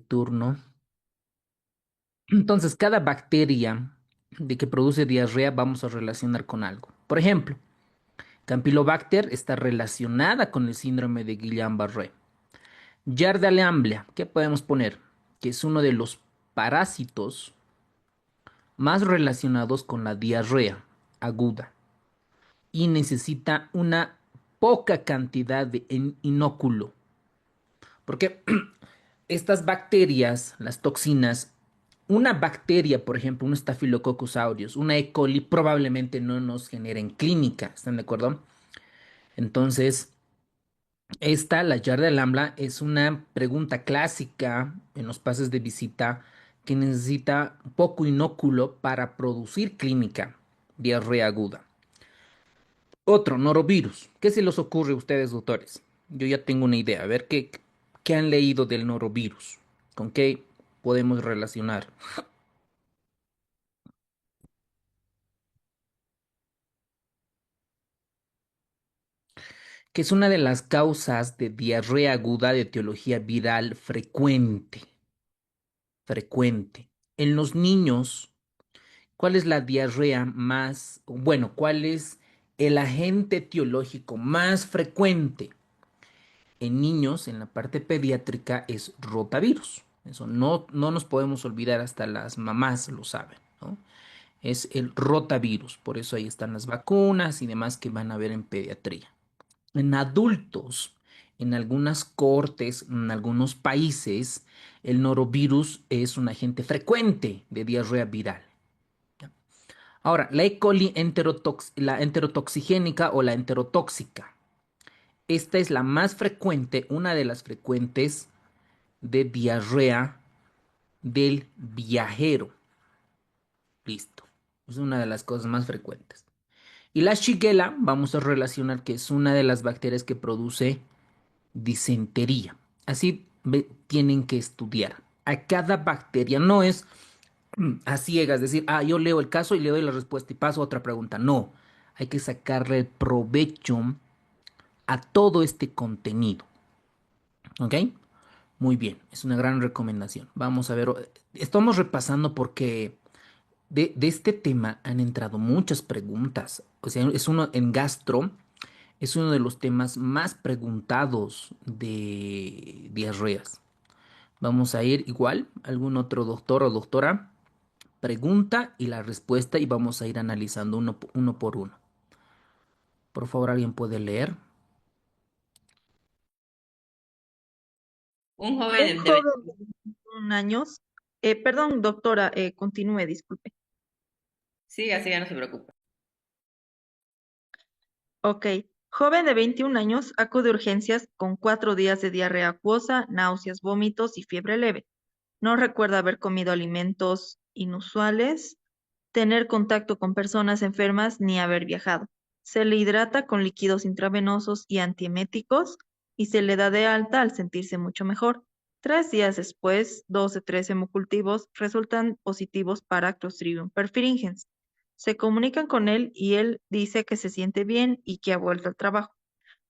Turno. Entonces, cada bacteria de que produce diarrea vamos a relacionar con algo. Por ejemplo, Campylobacter está relacionada con el síndrome de Guillain-Barré. Yardia amblia, ¿qué podemos poner? Que es uno de los parásitos más relacionados con la diarrea aguda y necesita una poca cantidad de inóculo. Porque estas bacterias, las toxinas, una bacteria, por ejemplo, un Staphylococcus aureus, una E. coli, probablemente no nos generen clínica, ¿están de acuerdo? Entonces, esta, la Yardia lambda, es una pregunta clásica en los pases de visita que necesita poco inóculo para producir clínica, diarrea aguda. Otro, norovirus. ¿Qué se les ocurre a ustedes, doctores? Yo ya tengo una idea. A ver qué han leído del norovirus. ¿Con qué podemos relacionar? Que es una de las causas de diarrea aguda de etiología viral frecuente. Frecuente. En los niños, ¿cuál es la diarrea más, bueno, cuál es el agente etiológico más frecuente? En niños, en la parte pediátrica, es rotavirus. Eso no nos podemos olvidar, hasta las mamás lo saben, ¿no? Es el rotavirus, por eso ahí están las vacunas y demás que van a ver en pediatría. En adultos, en algunas cortes, en algunos países, el norovirus es un agente frecuente de diarrea viral. Ahora, la E. coli la enterotoxigénica o la enterotóxica. Esta es la más frecuente, una de las frecuentes de diarrea del viajero. Listo. Es una de las cosas más frecuentes. Y la Shigella, vamos a relacionar que es una de las bacterias que produce disentería. Así tienen que estudiar. A cada bacteria no es a ciegas, decir, yo leo el caso y le doy la respuesta y paso a otra pregunta. No, hay que sacarle el provecho a todo este contenido. ¿Ok? Muy bien, es una gran recomendación. Vamos a ver, estamos repasando porque de este tema han entrado muchas preguntas. O sea, es uno en gastro, es uno de los temas más preguntados de diarreas. Vamos a ir igual, algún otro doctor o doctora pregunta y la respuesta y vamos a ir analizando uno por uno. Por favor, ¿alguien puede leer? Un Un joven de joven de 21 años, perdón, doctora, continúe, disculpe. Siga, siga, no se preocupe. Ok, joven de 21 años acude a urgencias con 4 días de diarrea acuosa, náuseas, vómitos y fiebre leve. No recuerda haber comido alimentos inusuales, tener contacto con personas enfermas ni haber viajado. Se le hidrata con líquidos intravenosos y antieméticos y se le da de alta al sentirse mucho mejor. 3 días después, 2 de 3 hemocultivos resultan positivos para Clostridium perfringens. Se comunican con él y él dice que se siente bien y que ha vuelto al trabajo.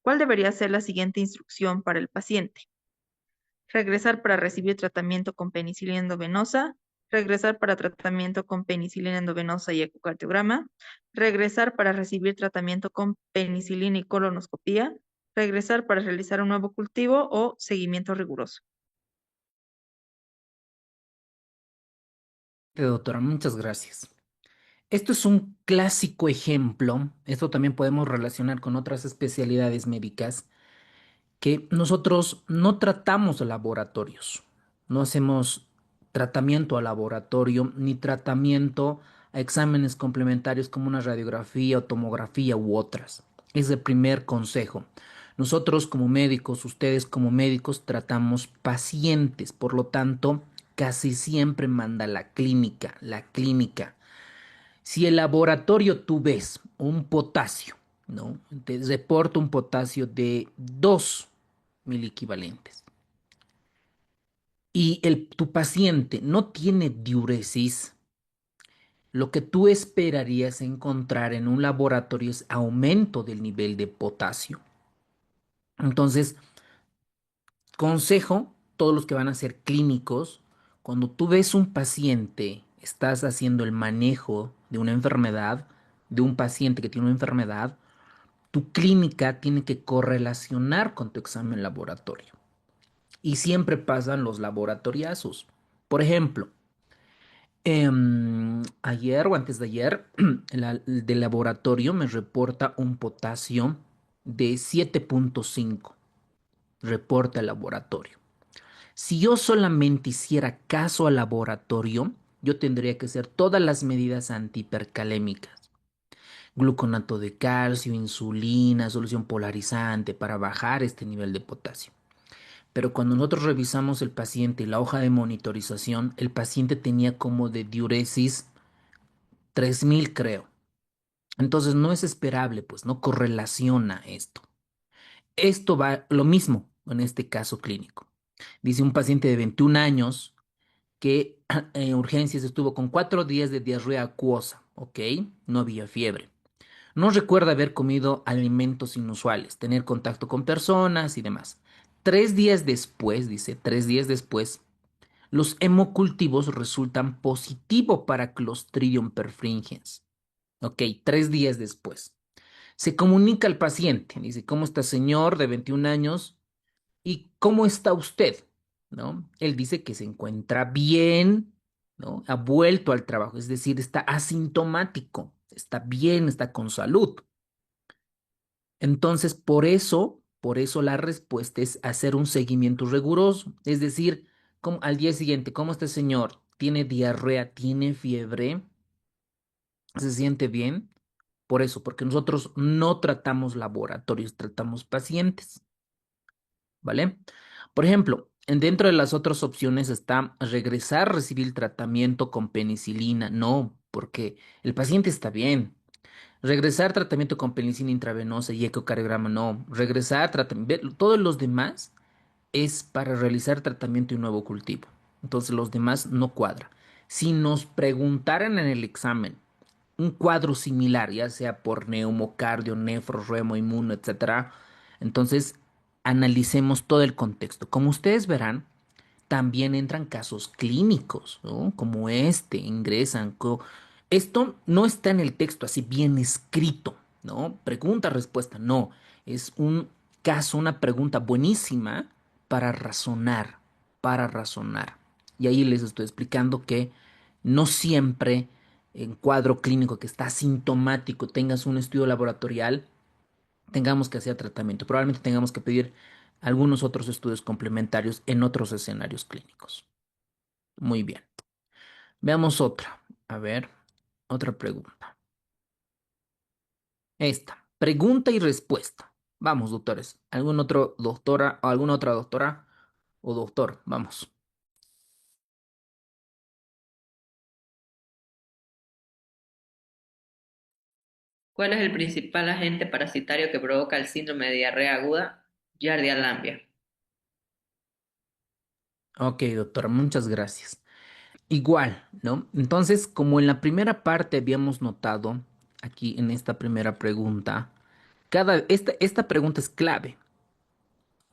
¿Cuál debería ser la siguiente instrucción para el paciente? Regresar para recibir tratamiento con penicilina endovenosa, regresar para tratamiento con penicilina endovenosa y ecocardiograma, regresar para recibir tratamiento con penicilina y colonoscopía, regresar para realizar un nuevo cultivo o seguimiento riguroso. Doctora, muchas gracias. Esto es un clásico ejemplo, esto también podemos relacionar con otras especialidades médicas, que nosotros no tratamos laboratorios, no hacemos tratamiento a laboratorio ni tratamiento a exámenes complementarios como una radiografía o tomografía u otras. Es el primer consejo. Nosotros como médicos, ustedes como médicos, tratamos pacientes, por lo tanto, casi siempre manda la clínica, la clínica. Si el laboratorio tú ves un potasio, ¿no? Te reporta un potasio de 2 miliequivalentes y tu paciente no tiene diuresis, lo que tú esperarías encontrar en un laboratorio es aumento del nivel de potasio. Entonces, consejo, todos los que van a ser clínicos, cuando tú ves un paciente, estás haciendo el manejo de una enfermedad, de un paciente que tiene una enfermedad, tu clínica tiene que correlacionar con tu examen laboratorio. Y siempre pasan los laboratoriazos. Por ejemplo, ayer o antes de ayer, el de laboratorio me reporta un potasio de 7,5. Reporta el laboratorio. Si yo solamente hiciera caso al laboratorio, yo tendría que hacer todas las medidas antihipercalémicas. Gluconato de calcio, insulina, solución polarizante para bajar este nivel de potasio. Pero cuando nosotros revisamos el paciente y la hoja de monitorización, el paciente tenía como de diuresis 3,000, creo. Entonces no es esperable, pues no correlaciona esto. Esto va lo mismo en este caso clínico. Dice un paciente de 21 años que en urgencias estuvo con 4 días de diarrea acuosa, ¿ok? No había fiebre. No recuerda haber comido alimentos inusuales, tener contacto con personas y demás. 3 días después, dice, 3 días después, los hemocultivos resultan positivo para Clostridium perfringens. Ok, 3 días después. Se comunica al paciente, dice, ¿cómo está señor de 21 años? ¿Y cómo está usted? ¿No? Él dice que se encuentra bien, ¿no? Ha vuelto al trabajo, es decir, está asintomático, está bien, está con salud. Entonces, por eso la respuesta es hacer un seguimiento riguroso, es decir, al día siguiente, ¿cómo está señor? ¿Tiene diarrea? ¿Tiene fiebre? ¿Se siente bien? Por eso, porque nosotros no tratamos laboratorios, tratamos pacientes. ¿Vale? Por ejemplo, dentro de las otras opciones está regresar a recibir tratamiento con penicilina. No, porque el paciente está bien. Regresar tratamiento con penicilina intravenosa y ecocardiograma. No. Regresar tratamiento. Todos los demás es para realizar tratamiento y un nuevo cultivo. Entonces los demás no cuadra. Si nos preguntaran en el examen un cuadro similar, ya sea por neumocardio, nefro, remo, inmuno, etcétera, entonces analicemos todo el contexto. Como ustedes verán, también entran casos clínicos, ¿no? Como este, ingresan. Esto no está en el texto así bien escrito, ¿no? Pregunta, respuesta, no. Es un caso, una pregunta buenísima para razonar, para razonar. Y ahí les estoy explicando que no siempre en cuadro clínico que está sintomático tengas un estudio laboratorial, tengamos que hacer tratamiento. Probablemente tengamos que pedir algunos otros estudios complementarios en otros escenarios clínicos. Muy bien. Veamos otra. A ver, otra pregunta. Esta. Pregunta y respuesta. Vamos, doctores. ¿Algún otro doctora o alguna otra doctora o doctor? Vamos. ¿Cuál es el principal agente parasitario que provoca el síndrome de diarrea aguda? Giardia lamblia. Ok, doctora, muchas gracias. Igual, ¿no? Entonces, como en la primera parte habíamos notado, aquí en esta primera pregunta, esta pregunta es clave.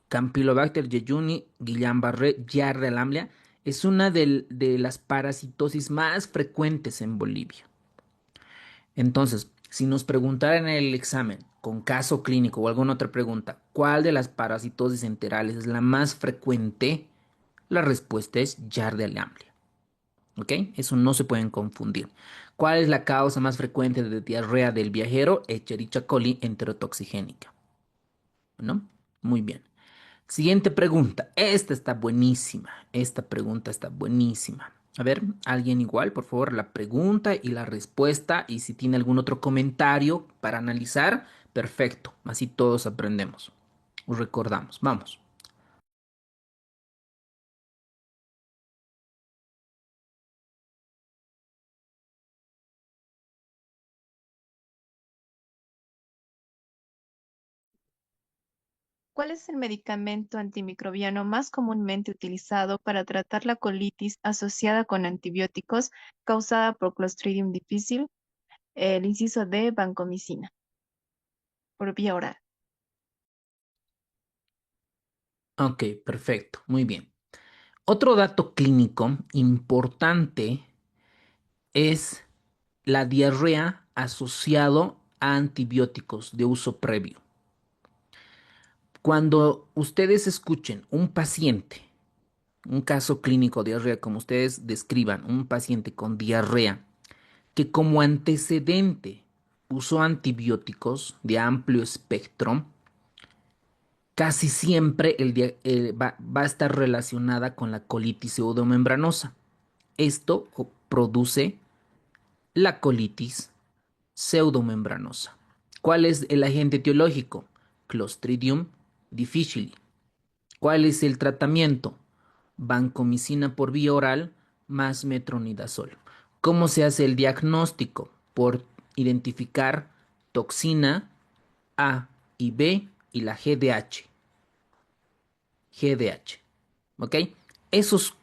Campylobacter jejuni, Guillain-Barré, Giardia lamblia es una de las parasitosis más frecuentes en Bolivia. Entonces, si nos preguntaran en el examen, con caso clínico o alguna otra pregunta, ¿cuál de las parasitosis enterales es la más frecuente? La respuesta es Giardia lamblia. ¿Ok? Eso no se pueden confundir. ¿Cuál es la causa más frecuente de diarrea del viajero? Escherichia coli enterotoxigénica. ¿No? Muy bien. Siguiente pregunta. Esta está buenísima. Esta pregunta está buenísima. A ver, alguien igual, por favor, la pregunta y la respuesta. Y si tiene algún otro comentario para analizar, perfecto. Así todos aprendemos. Recordamos. Vamos. ¿Cuál es el medicamento antimicrobiano más comúnmente utilizado para tratar la colitis asociada con antibióticos causada por Clostridium difficile? El inciso D, vancomicina, por vía oral. Ok, perfecto. Muy bien. Otro dato clínico importante es la diarrea asociado a antibióticos de uso previo. Cuando ustedes escuchen un paciente, un caso clínico de diarrea, como ustedes describan, un paciente con diarrea que como antecedente usó antibióticos de amplio espectro, casi siempre va a estar relacionada con la colitis pseudomembranosa. Esto produce la colitis pseudomembranosa. ¿Cuál es el agente etiológico? Clostridium difficile. ¿Cuál es el tratamiento? Vancomicina por vía oral más metronidazol. ¿Cómo se hace el diagnóstico? Por identificar toxina A y B y la GDH. GDH. ¿Ok? Esos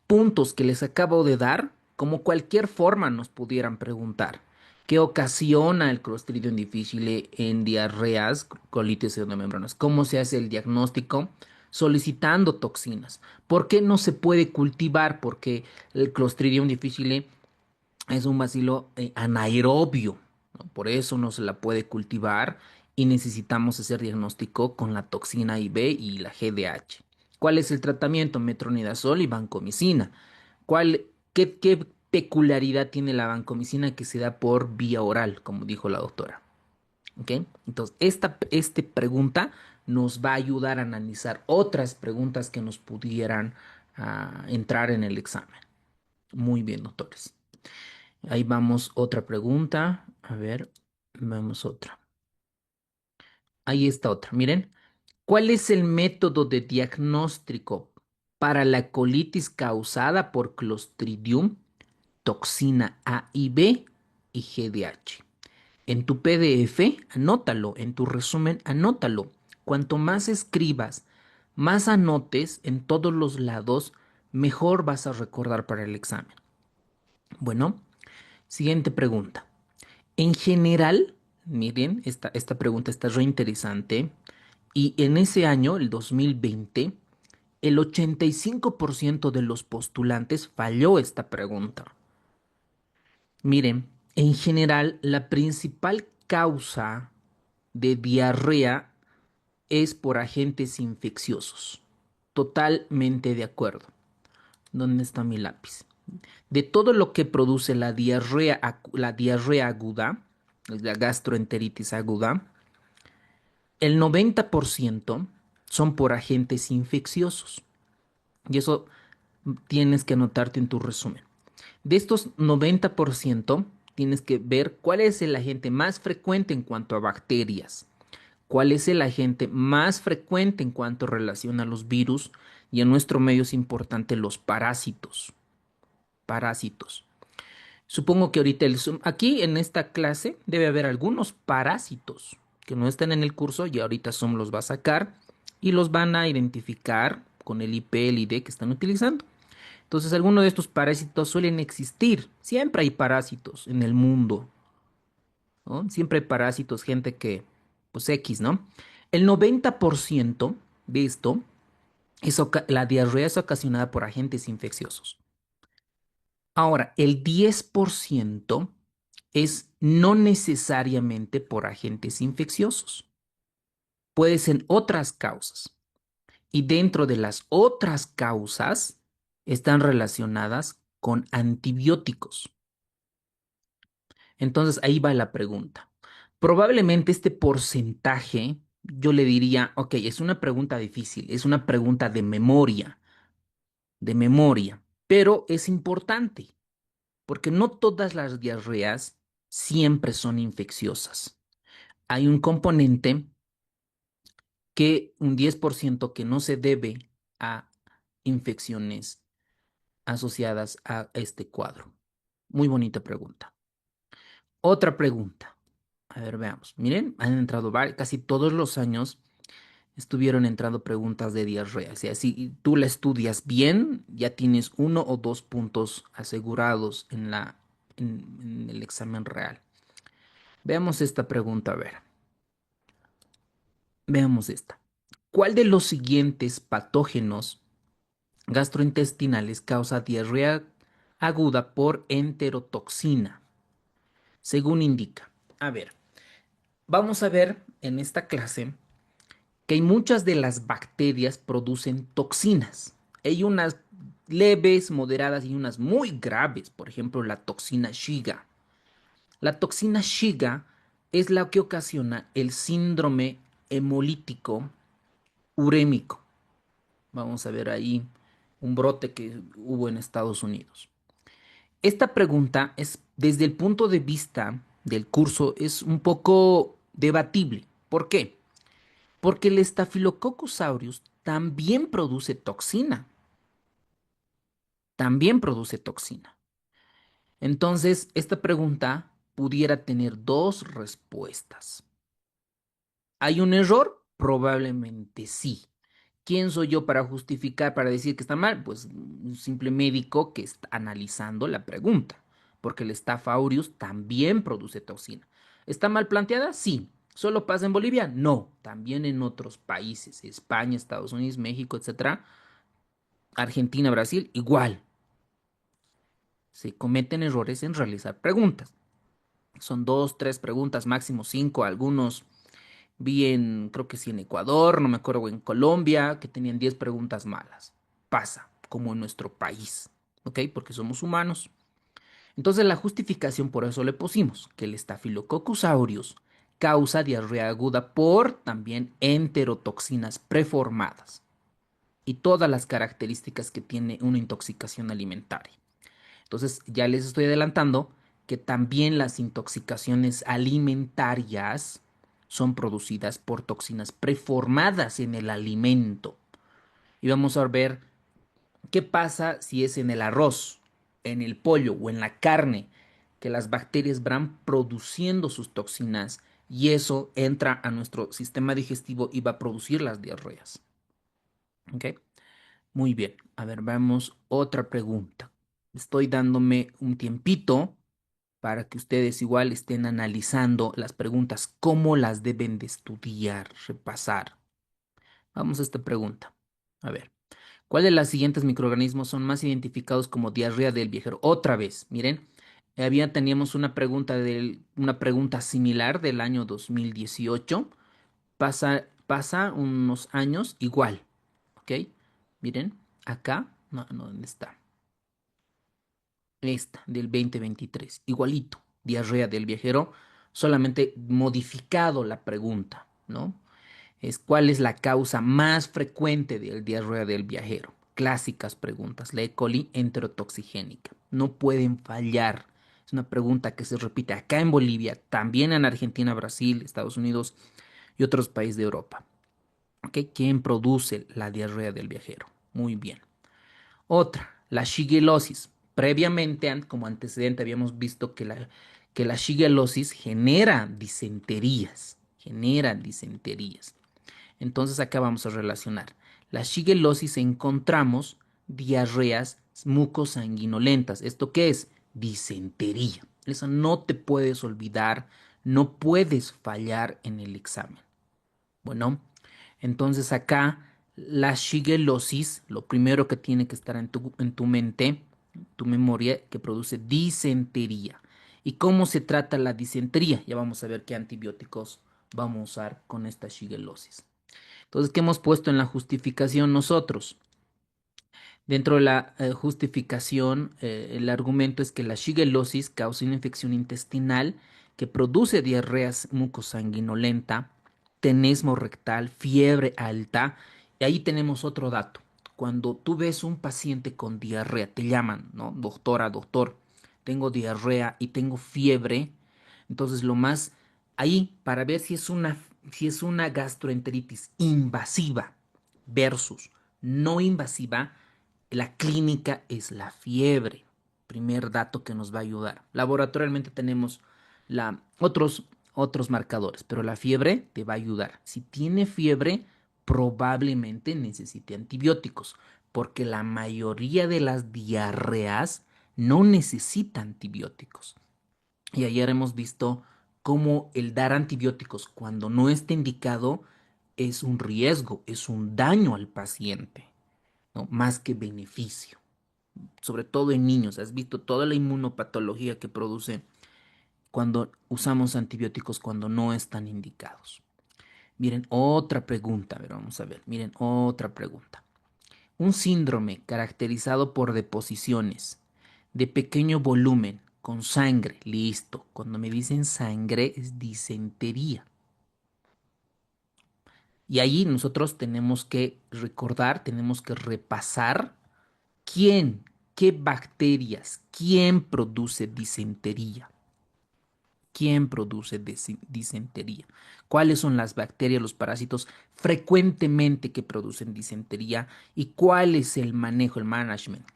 puntos que les acabo de dar, como cualquier forma nos pudieran preguntar. ¿Qué ocasiona el Clostridium difficile en diarreas, colitis pseudomembranas? ¿Cómo se hace el diagnóstico? Solicitando toxinas. ¿Por qué no se puede cultivar? Porque el Clostridium difficile es un bacilo anaerobio, ¿no? Por eso no se la puede cultivar y necesitamos hacer diagnóstico con la toxina IB y la GDH. ¿Cuál es el tratamiento? Metronidazol y vancomicina. ¿Qué peculiaridad tiene la vancomicina que se da por vía oral, como dijo la doctora? ¿Ok? Entonces, esta pregunta nos va a ayudar a analizar otras preguntas que nos pudieran entrar en el examen. Muy bien, doctores. Ahí vamos, otra pregunta. A ver, vamos otra. Ahí está otra. Miren, ¿cuál es el método de diagnóstico para la colitis causada por Clostridium, toxina A y B y GDH? En tu PDF, anótalo. En tu resumen, anótalo. Cuanto más escribas, más anotes en todos los lados, mejor vas a recordar para el examen. Bueno, siguiente pregunta. En general, miren, esta pregunta está re interesante. Y en ese año, el 2020, el 85% de los postulantes falló esta pregunta. Miren, en general, la principal causa de diarrea es por agentes infecciosos. Totalmente de acuerdo. ¿Dónde está mi lápiz? De todo lo que produce la diarrea aguda, la gastroenteritis aguda, el 90% son por agentes infecciosos. Y eso tienes que anotarte en tu resumen. De estos 90%, tienes que ver cuál es el agente más frecuente en cuanto a bacterias, cuál es el agente más frecuente en cuanto relaciona a los virus, y en nuestro medio es importante los parásitos. Parásitos. Supongo que ahorita aquí en esta clase debe haber algunos parásitos que no están en el curso y ahorita Zoom los va a sacar y los van a identificar con el IP, el ID que están utilizando. Entonces, algunos de estos parásitos suelen existir. Siempre hay parásitos en el mundo, ¿no? Siempre hay parásitos, gente que, pues X, ¿no? El 90% de esto, la diarrea es ocasionada por agentes infecciosos. Ahora, el 10% es no necesariamente por agentes infecciosos. Puede ser otras causas. Y dentro de las otras causas están relacionadas con antibióticos. Entonces ahí va la pregunta. Probablemente este porcentaje, yo le diría, ok, es una pregunta difícil, es una pregunta de memoria, pero es importante. Porque no todas las diarreas siempre son infecciosas. Hay un componente un 10% que no se debe a infecciones asociadas a este cuadro. Muy bonita pregunta. Otra pregunta. A ver, veamos. Miren, han entrado casi todos los años estuvieron entrando preguntas de diarrea. O sea, si tú la estudias bien, ya tienes 1 o 2 puntos asegurados en el examen real. Veamos esta pregunta, a ver. Veamos esta. ¿Cuál de los siguientes patógenos gastrointestinales causa diarrea aguda por enterotoxina, según indica. A ver, vamos a ver en esta clase que hay muchas de las bacterias producen toxinas. Hay unas leves, moderadas y unas muy graves, por ejemplo, la toxina Shiga. La toxina Shiga es la que ocasiona el síndrome hemolítico urémico. Vamos a ver ahí un brote que hubo en Estados Unidos. Esta pregunta es, desde el punto de vista del curso, es un poco debatible. ¿Por qué? Porque el Staphylococcus aureus también produce toxina. También produce toxina. Entonces, esta pregunta pudiera tener dos respuestas. ¿Hay un error? Probablemente sí. ¿Quién soy yo para justificar, para decir que está mal? Pues un simple médico que está analizando la pregunta, porque el Staph aureus también produce toxina. ¿Está mal planteada? Sí. ¿Solo pasa en Bolivia? No, también en otros países, España, Estados Unidos, México, etcétera, Argentina, Brasil, igual. Se cometen errores en realizar preguntas. Son dos, tres preguntas, máximo cinco, algunos vi en, creo que sí en Ecuador, no me acuerdo, o en Colombia, que tenían 10 preguntas malas. Pasa, como en nuestro país, ¿ok? Porque somos humanos. Entonces la justificación por eso le pusimos que el Staphylococcus aureus causa diarrea aguda por también enterotoxinas preformadas y todas las características que tiene una intoxicación alimentaria. Entonces ya les estoy adelantando que también las intoxicaciones alimentarias son producidas por toxinas preformadas en el alimento. Y vamos a ver qué pasa si es en el arroz, en el pollo o en la carne, que las bacterias van produciendo sus toxinas y eso entra a nuestro sistema digestivo y va a producir las diarreas. ¿Ok? Muy bien. A ver, vamos otra pregunta. Estoy dándome un tiempito para que ustedes igual estén analizando las preguntas, cómo las deben de estudiar, repasar. Vamos a esta pregunta. A ver, ¿cuál de los siguientes microorganismos son más identificados como diarrea del viajero? Otra vez, miren, teníamos una pregunta similar del año 2018. Pasa unos años igual, ¿ok? Miren, acá, no, no, ¿dónde está? Esta del 2023, igualito, diarrea del viajero, solamente modificado la pregunta, ¿no? Es cuál es la causa más frecuente del diarrea del viajero. Clásicas preguntas, la E. coli enterotoxigénica. No pueden fallar. Es una pregunta que se repite acá en Bolivia, también en Argentina, Brasil, Estados Unidos y otros países de Europa. ¿Ok? ¿Quién produce la diarrea del viajero? Muy bien. Otra, la shigelosis. Previamente, como antecedente, habíamos visto que la shigelosis genera disenterías. Genera disenterías. Entonces acá vamos a relacionar. La shigelosis encontramos diarreas mucosanguinolentas. ¿Esto qué es? Disentería. Eso no te puedes olvidar, no puedes fallar en el examen. Bueno, entonces acá la shigelosis, lo primero que tiene que estar en tu mente, tu memoria, que produce disentería. ¿Y cómo se trata la disentería? Ya vamos a ver qué antibióticos vamos a usar con esta shigelosis. Entonces, ¿qué hemos puesto en la justificación nosotros? Dentro de la justificación, el argumento es que la shigelosis causa una infección intestinal que produce diarrea mucosanguinolenta, tenesmo rectal, fiebre alta. Y ahí tenemos otro dato. Cuando tú ves un paciente con diarrea, te llaman, ¿no? Doctora, doctor, tengo diarrea y tengo fiebre. Entonces, lo más ahí para ver si es una gastroenteritis invasiva versus no invasiva, la clínica es la fiebre. Primer dato que nos va a ayudar. Laboratorialmente tenemos otros marcadores, pero la fiebre te va a ayudar. Si tiene fiebre, probablemente necesite antibióticos, porque la mayoría de las diarreas no necesita antibióticos. Y ayer hemos visto cómo el dar antibióticos cuando no está indicado es un riesgo, es un daño al paciente. ¿no? Más que beneficio, sobre todo en niños. Has visto toda la inmunopatología que produce cuando usamos antibióticos cuando no están indicados. Miren, otra pregunta, a ver, vamos a ver, miren, otra pregunta. Un síndrome caracterizado por deposiciones de pequeño volumen con sangre, listo. Cuando me dicen sangre es disentería. Y ahí nosotros tenemos que recordar, tenemos que repasar quién, qué bacterias, quién produce disentería. ¿Quién produce disentería? ¿Cuáles son las bacterias, los parásitos frecuentemente que producen disentería? ¿Y cuál es el manejo, el management?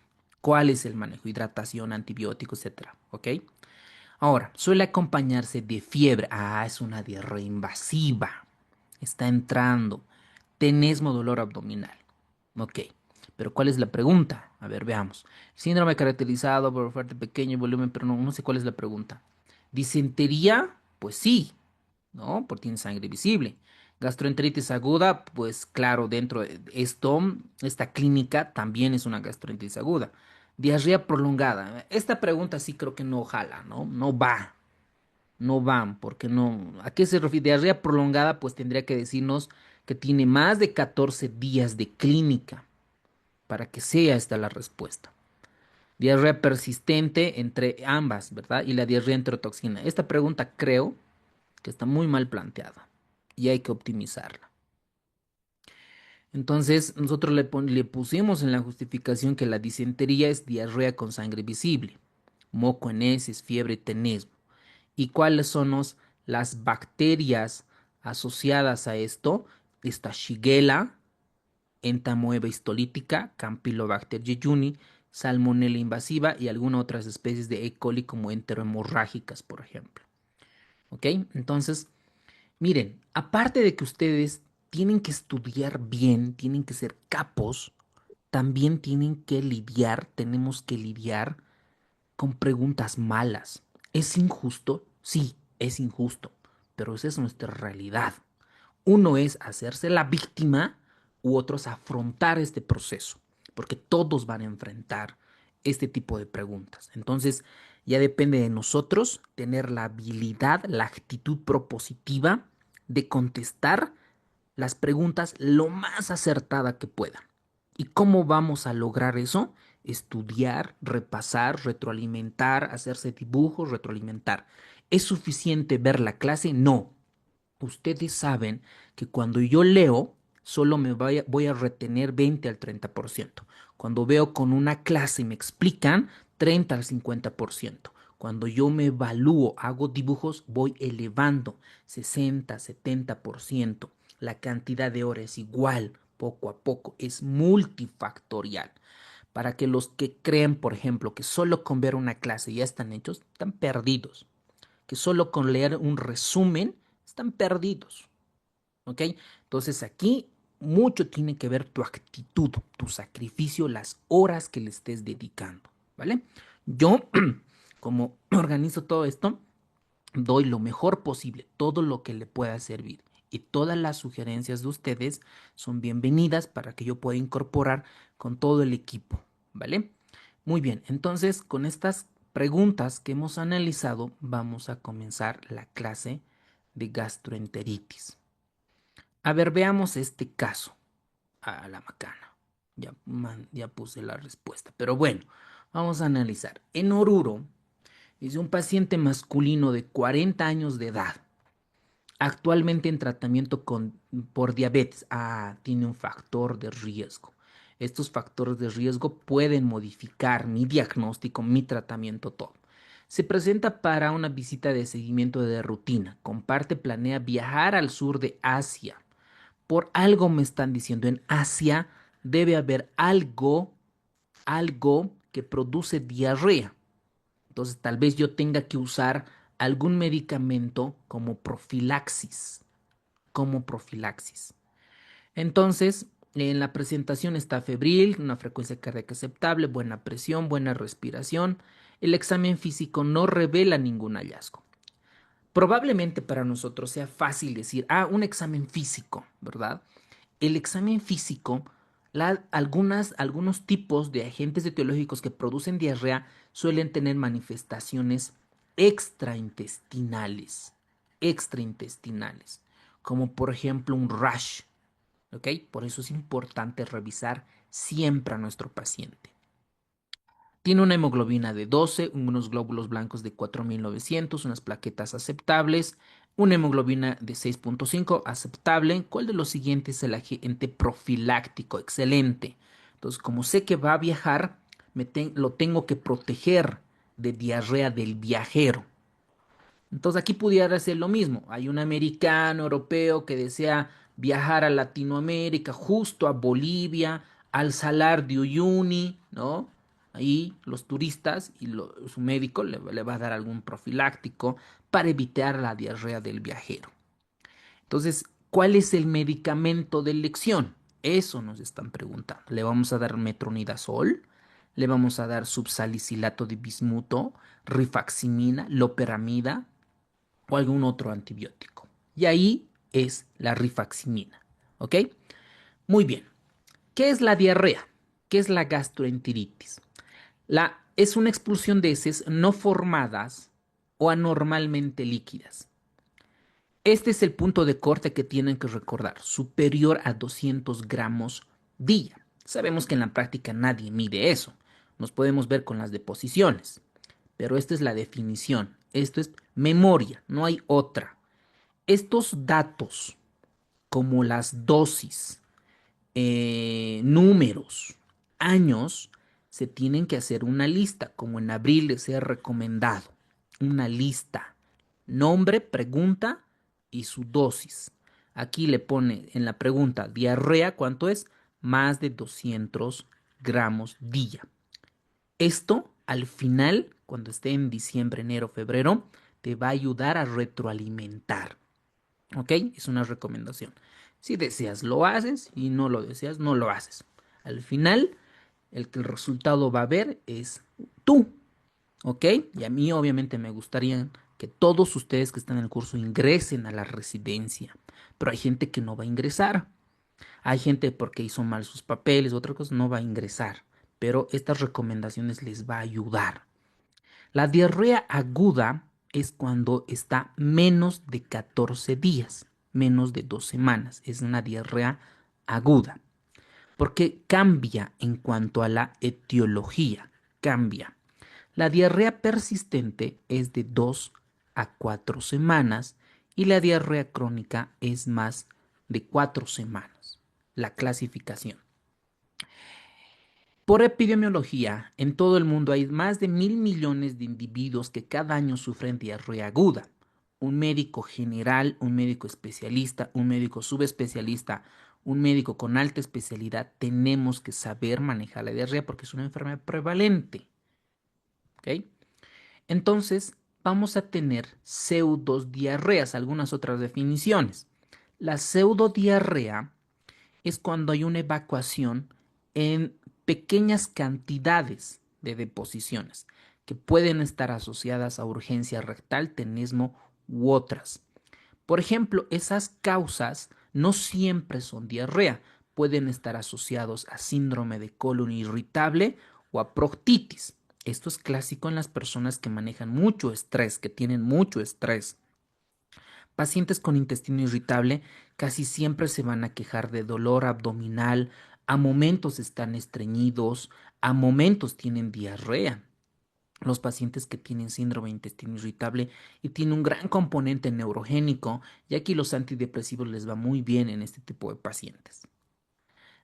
¿Cuál es el manejo? Hidratación, antibióticos, etcétera. ¿Ok? Ahora, suele acompañarse de fiebre. Ah, es una diarrea invasiva. Está entrando. Tenesmo, dolor abdominal. Ok. Pero ¿cuál es la pregunta? A ver, veamos. Síndrome caracterizado por fuerte pequeño volumen, pero no sé cuál es la pregunta. Disentería, pues sí, ¿no? Porque tiene sangre visible. Gastroenteritis aguda, pues claro, dentro de esto, esta clínica también es una gastroenteritis aguda. Diarrea prolongada. Esta pregunta sí creo que no jala, ¿no? No va, no van, porque no. ¿A qué se refiere? Diarrea prolongada, pues tendría que decirnos que tiene más de 14 días de clínica para que sea esta la respuesta. Diarrea persistente entre ambas, ¿verdad? Y la diarrea enterotoxina. Esta pregunta creo que está muy mal planteada y hay que optimizarla. Entonces, nosotros le pusimos en la justificación que la disentería es diarrea con sangre visible, moco en heces, fiebre, tenesmo. ¿Y cuáles son las bacterias asociadas a esto? Esta Shigella, Entamoeba histolítica, Campylobacter jejuni, Salmonella invasiva y algunas otras especies de E. coli como enterohemorrágicas, por ejemplo. ¿Ok? Entonces, miren, aparte de que ustedes tienen que estudiar bien, tienen que ser capos, también tienen que lidiar, tenemos que lidiar con preguntas malas. ¿Es injusto? Sí, es injusto, pero esa es nuestra realidad. Uno es hacerse la víctima u otro es afrontar este proceso, porque todos van a enfrentar este tipo de preguntas. Entonces, ya depende de nosotros tener la habilidad, la actitud propositiva de contestar las preguntas lo más acertada que puedan. ¿Y cómo vamos a lograr eso? Estudiar, repasar, retroalimentar, hacerse dibujos, retroalimentar. ¿Es suficiente ver la clase? No. Ustedes saben que cuando yo leo, solo voy a retener 20 al 30%. Cuando veo con una clase y me explican, 30 al 50%. Cuando yo me evalúo, hago dibujos, voy elevando 60, 70%. La cantidad de horas es igual, poco a poco, es multifactorial. Para que los que creen, por ejemplo, que solo con ver una clase ya están hechos, están perdidos. Que solo con leer un resumen están perdidos. ¿Ok? Entonces aquí mucho tiene que ver tu actitud, tu sacrificio, las horas que le estés dedicando. ¿Vale? Yo, como organizo todo esto, doy lo mejor posible, todo lo que le pueda servir. Y todas las sugerencias de ustedes son bienvenidas para que yo pueda incorporar con todo el equipo. ¿Vale? Muy bien, entonces con estas preguntas que hemos analizado, vamos a comenzar la clase de gastroenteritis. A ver, veamos este caso. A la macana. Ya puse la respuesta. Pero bueno, vamos a analizar. En Oruro, dice un paciente masculino de 40 años de edad, actualmente en tratamiento por diabetes. Ah, tiene un factor de riesgo. Estos factores de riesgo pueden modificar mi diagnóstico, mi tratamiento, todo. Se presenta para una visita de seguimiento de rutina. Comparte, planea viajar al sur de Asia. Por algo me están diciendo, en Asia debe haber algo que produce diarrea. Entonces tal vez yo tenga que usar algún medicamento como profilaxis. Entonces, en la presentación está febril, una frecuencia cardíaca aceptable, buena presión, buena respiración. El examen físico no revela ningún hallazgo. Probablemente para nosotros sea fácil decir, un examen físico, ¿verdad? El examen físico Algunos tipos de agentes etiológicos que producen diarrea suelen tener manifestaciones extraintestinales, extraintestinales, como por ejemplo un rash, ¿ok? Por eso es importante revisar siempre a nuestro paciente. Tiene una hemoglobina de 12, unos glóbulos blancos de 4.900, unas plaquetas aceptables, una hemoglobina de 6.5 aceptable. ¿Cuál de los siguientes es el agente profiláctico? Excelente. Entonces, como sé que va a viajar, lo tengo que proteger de diarrea del viajero. Entonces aquí pudiera ser lo mismo. Hay un americano, europeo que desea viajar a Latinoamérica, justo a Bolivia, al Salar de Uyuni, ¿no? Ahí los turistas y su médico le va a dar algún profiláctico para evitar la diarrea del viajero. Entonces, ¿cuál es el medicamento de elección? Eso nos están preguntando. ¿Le vamos a dar metronidazol? ¿Le vamos a dar subsalicilato de bismuto, rifaximina, loperamida o algún otro antibiótico? Y ahí es la rifaximina. ¿Ok? Muy bien. ¿Qué es la diarrea? ¿Qué es la gastroenteritis? Es una expulsión de heces no formadas o anormalmente líquidas. Este es el punto de corte que tienen que recordar, superior a 200 gramos día. Sabemos que en la práctica nadie mide eso. Nos podemos ver con las deposiciones, pero esta es la definición. Esto es memoria, no hay otra. Estos datos, como las dosis, números, años, se tienen que hacer una lista, como en abril les he recomendado. Una lista, nombre, pregunta y su dosis. Aquí le pone en la pregunta diarrea, ¿cuánto es? Más de 200 gramos día. Esto al final, cuando esté en diciembre, enero, febrero, te va a ayudar a retroalimentar. ¿Ok? Es una recomendación. Si deseas, lo haces y no lo deseas, no lo haces. Al final, el que el resultado va a ver es tú. ¿Ok? Y a mí obviamente me gustaría que todos ustedes que están en el curso ingresen a la residencia. Pero hay gente que no va a ingresar. Hay gente porque hizo mal sus papeles, otra cosa, no va a ingresar. Pero estas recomendaciones les va a ayudar. La diarrea aguda es cuando está menos de 14 días, menos de 2 semanas. Es una diarrea aguda, porque cambia en cuanto a la etiología, cambia. La diarrea persistente es de 2 a 4 semanas y la diarrea crónica es más de 4 semanas. La clasificación. Por epidemiología, en todo el mundo hay más de 1.000 millones de individuos que cada año sufren diarrea aguda. Un médico general, un médico especialista, un médico subespecialista, un médico con alta especialidad, tenemos que saber manejar la diarrea porque es una enfermedad prevalente. ¿Ok? Entonces, vamos a tener pseudodiarreas, algunas otras definiciones. La pseudodiarrea es cuando hay una evacuación en pequeñas cantidades de deposiciones que pueden estar asociadas a urgencia rectal, tenesmo u otras. Por ejemplo, esas causas no siempre son diarrea, pueden estar asociados a síndrome de colon irritable o a proctitis. Esto es clásico en las personas que manejan mucho estrés, que tienen mucho estrés. Pacientes con intestino irritable casi siempre se van a quejar de dolor abdominal, a momentos están estreñidos, a momentos tienen diarrea. Los pacientes que tienen síndrome de intestino irritable y tiene un gran componente neurogénico, y aquí los antidepresivos les va muy bien en este tipo de pacientes.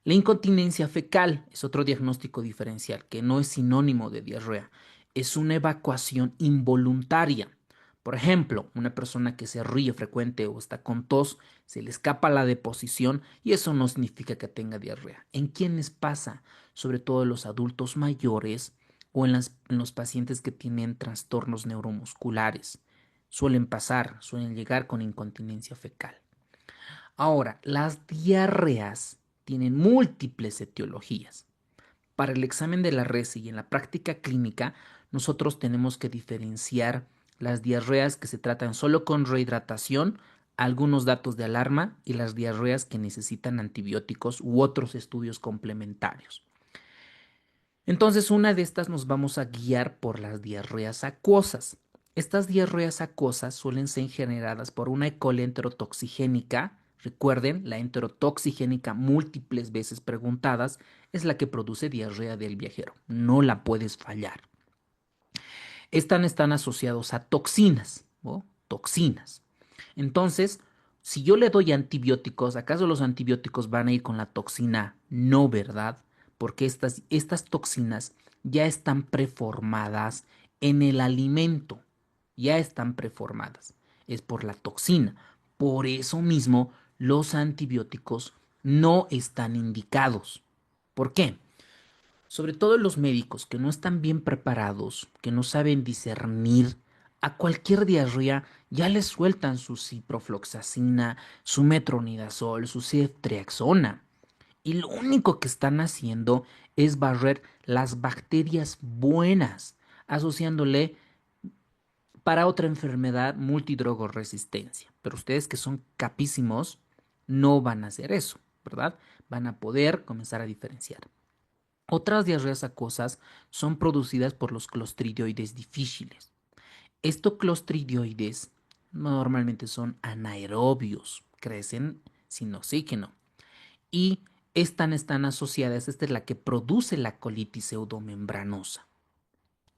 La incontinencia fecal es otro diagnóstico diferencial que no es sinónimo de diarrea, es una evacuación involuntaria. Por ejemplo, una persona que se ríe frecuente o está con tos, se le escapa la deposición y eso no significa que tenga diarrea. ¿En quiénes pasa? Sobre todo en los adultos mayores o en los pacientes que tienen trastornos neuromusculares. Suelen pasar, suelen llegar con incontinencia fecal. Ahora, las diarreas tienen múltiples etiologías. Para el examen de la res y en la práctica clínica, nosotros tenemos que diferenciar las diarreas que se tratan solo con rehidratación algunos datos de alarma y las diarreas que necesitan antibióticos u otros estudios complementarios. Entonces, una de estas nos vamos a guiar por las diarreas acuosas. Estas diarreas acuosas suelen ser generadas por una E. coli enterotoxigénica. Recuerden, la enterotoxigénica múltiples veces preguntadas es la que produce diarrea del viajero. No la puedes fallar. Están asociados a toxinas, ¿no? Toxinas. Entonces, si yo le doy antibióticos, ¿acaso los antibióticos van a ir con la toxina? No, ¿verdad? Porque estas toxinas ya están preformadas en el alimento, ya están preformadas. Es por la toxina. Por eso mismo, los antibióticos no están indicados. ¿Por qué? Sobre todo los médicos que no están bien preparados, que no saben discernir, a cualquier diarrea ya les sueltan su ciprofloxacina, su metronidazol, su ceftriaxona. Y lo único que están haciendo es barrer las bacterias buenas, asociándole para otra enfermedad multidrogoresistencia. Pero ustedes que son capísimos no van a hacer eso, ¿verdad? Van a poder comenzar a diferenciar. Otras diarreas acuosas son producidas por los clostridioides difíciles. Estos clostridioides normalmente son anaerobios, crecen sin oxígeno y están asociadas, esta es la que produce la colitis pseudomembranosa,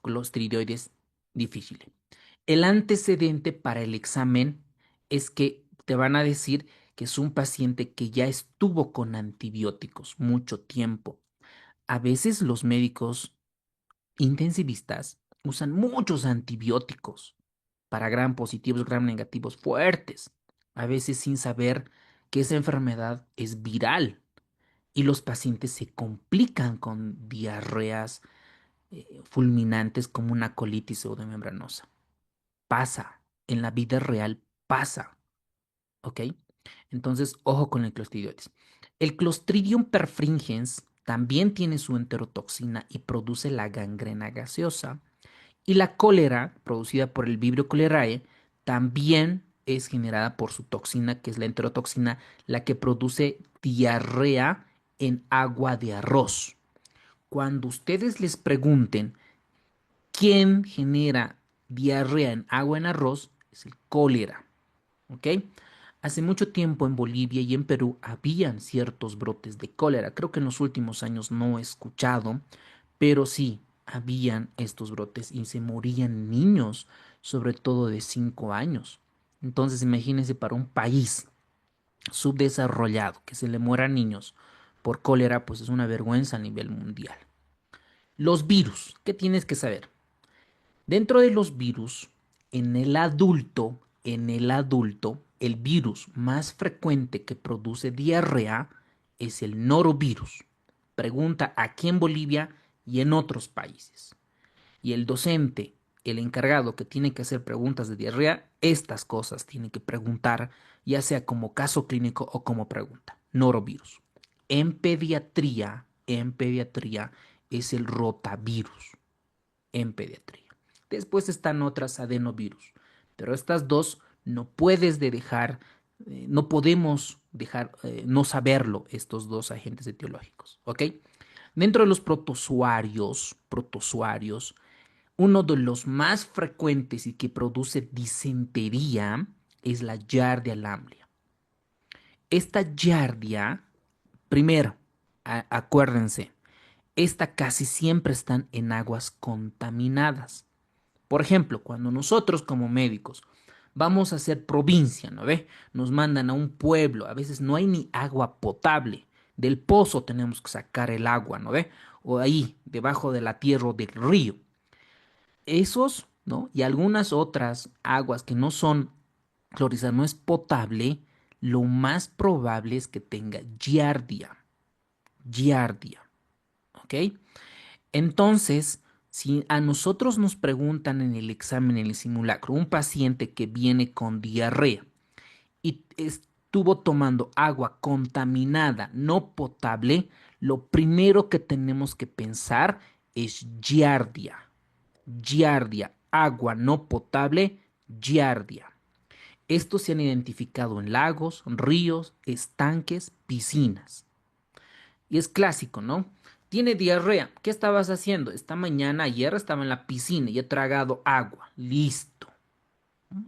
clostridioides difíciles. El antecedente para el examen es que te van a decir que es un paciente que ya estuvo con antibióticos mucho tiempo. A veces los médicos intensivistas usan muchos antibióticos para gram positivos, gram negativos fuertes, a veces sin saber que esa enfermedad es viral y los pacientes se complican con diarreas fulminantes como una colitis pseudomembranosa. Pasa, en la vida real pasa, ¿ok? Entonces, ojo con el clostridioides. El Clostridium perfringens también tiene su enterotoxina y produce la gangrena gaseosa. Y la cólera, producida por el Vibrio cholerae, también es generada por su toxina, que es la enterotoxina, la que produce diarrea en agua de arroz. Cuando ustedes les pregunten quién genera diarrea en agua en arroz, es el cólera. ¿Ok? Hace mucho tiempo en Bolivia y en Perú habían ciertos brotes de cólera. Creo que en los últimos años no he escuchado, pero sí habían estos brotes y se morían niños, sobre todo de 5 años. Entonces imagínense para un país subdesarrollado que se le mueran niños por cólera, pues es una vergüenza a nivel mundial. Los virus, ¿qué tienes que saber? Dentro de los virus, el virus más frecuente que produce diarrea es el norovirus. Pregunta aquí en Bolivia y en otros países. Y el docente, el encargado que tiene que hacer preguntas de diarrea, estas cosas tiene que preguntar, ya sea como caso clínico o como pregunta. Norovirus. En pediatría es el rotavirus. En pediatría. Después están otras adenovirus, pero estas dos no puedes dejar, no podemos dejar no saberlo, estos dos agentes etiológicos, ¿ok? Dentro de los protozoarios, uno de los más frecuentes y que produce disentería es la Giardia lamblia. Esta Giardia, primero, acuérdense, esta casi siempre están en aguas contaminadas. Por ejemplo, cuando nosotros como médicos vamos a hacer provincia, ¿no ve? Nos mandan a un pueblo, a veces no hay ni agua potable. Del pozo tenemos que sacar el agua, ¿no ve? O ahí, debajo de la tierra o del río. Esos, ¿no? Y algunas otras aguas que no son clorizadas, no es potable, lo más probable es que tenga giardia. Giardia, ¿ok? Entonces, si a nosotros nos preguntan en el examen, en el simulacro, un paciente que viene con diarrea y estuvo tomando agua contaminada, no potable, lo primero que tenemos que pensar es giardia. Giardia, agua no potable, giardia. Estos se han identificado en lagos, ríos, estanques, piscinas. Y es clásico, ¿no? Tiene diarrea. ¿Qué estabas haciendo? Esta mañana, ayer estaba en la piscina y he tragado agua. Listo.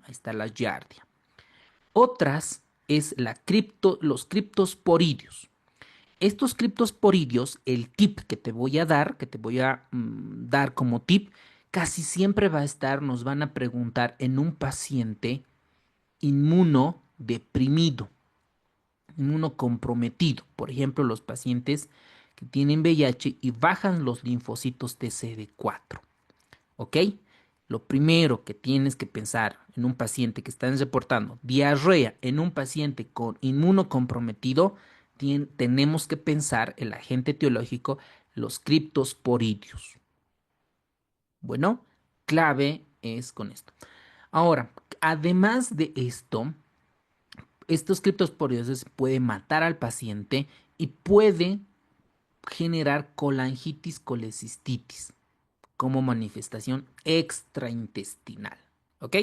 Ahí está la giardia. Otras es los criptosporidios. Estos criptosporidios, el tip que te voy a dar, que te voy a dar como tip, casi siempre va a estar, nos van a preguntar en un paciente inmunodeprimido, inmunocomprometido. Por ejemplo, los pacientes que tienen VIH y bajan los linfocitos TCD4. ¿Ok? Lo primero que tienes que pensar en un paciente que están reportando diarrea en un paciente con inmunocomprometido, tenemos que pensar el agente etiológico, los criptosporidios. Bueno, clave es con esto. Ahora, además de esto, estos criptosporidios pueden matar al paciente y puede generar colangitis colecistitis como manifestación extraintestinal. ¿Ok?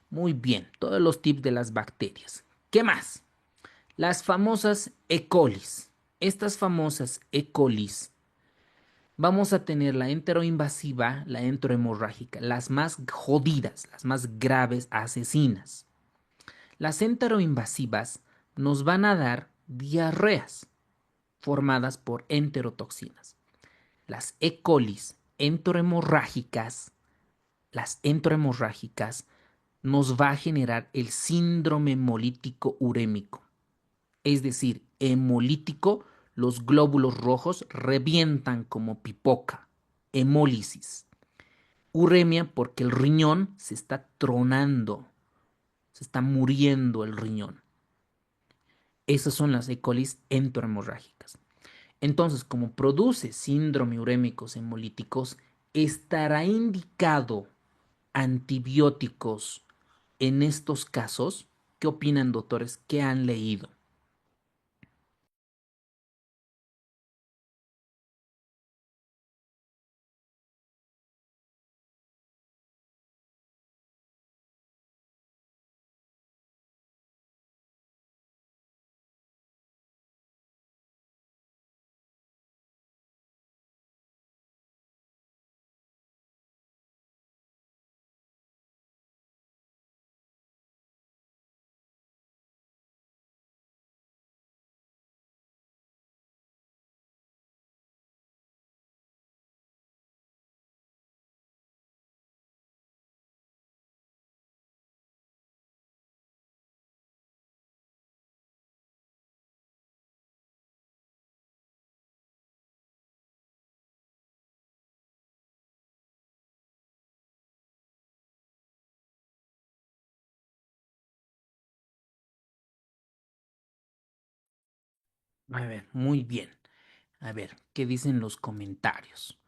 Muy bien, todos los tips de las bacterias. ¿Qué más? Las famosas E. colis. Estas famosas E. colis, vamos a tener la enteroinvasiva, la enterohemorrágica, las más jodidas, las más graves, asesinas. Las enteroinvasivas nos van a dar diarreas formadas por enterotoxinas. Las E. colis enterohemorrágicas, las enterohemorrágicas nos va a generar el síndrome hemolítico urémico. Es decir, hemolítico, los glóbulos rojos revientan como pipoca. Hemólisis. Uremia porque el riñón se está tronando, se está muriendo el riñón. Esas son las E. colis enterohemorrágicas. Entonces, como produce síndrome urémicos hemolíticos, estará indicado antibióticos en estos casos. ¿Qué opinan, doctores? ¿Qué han leído? A ver, muy bien. A ver, ¿qué dicen los comentarios?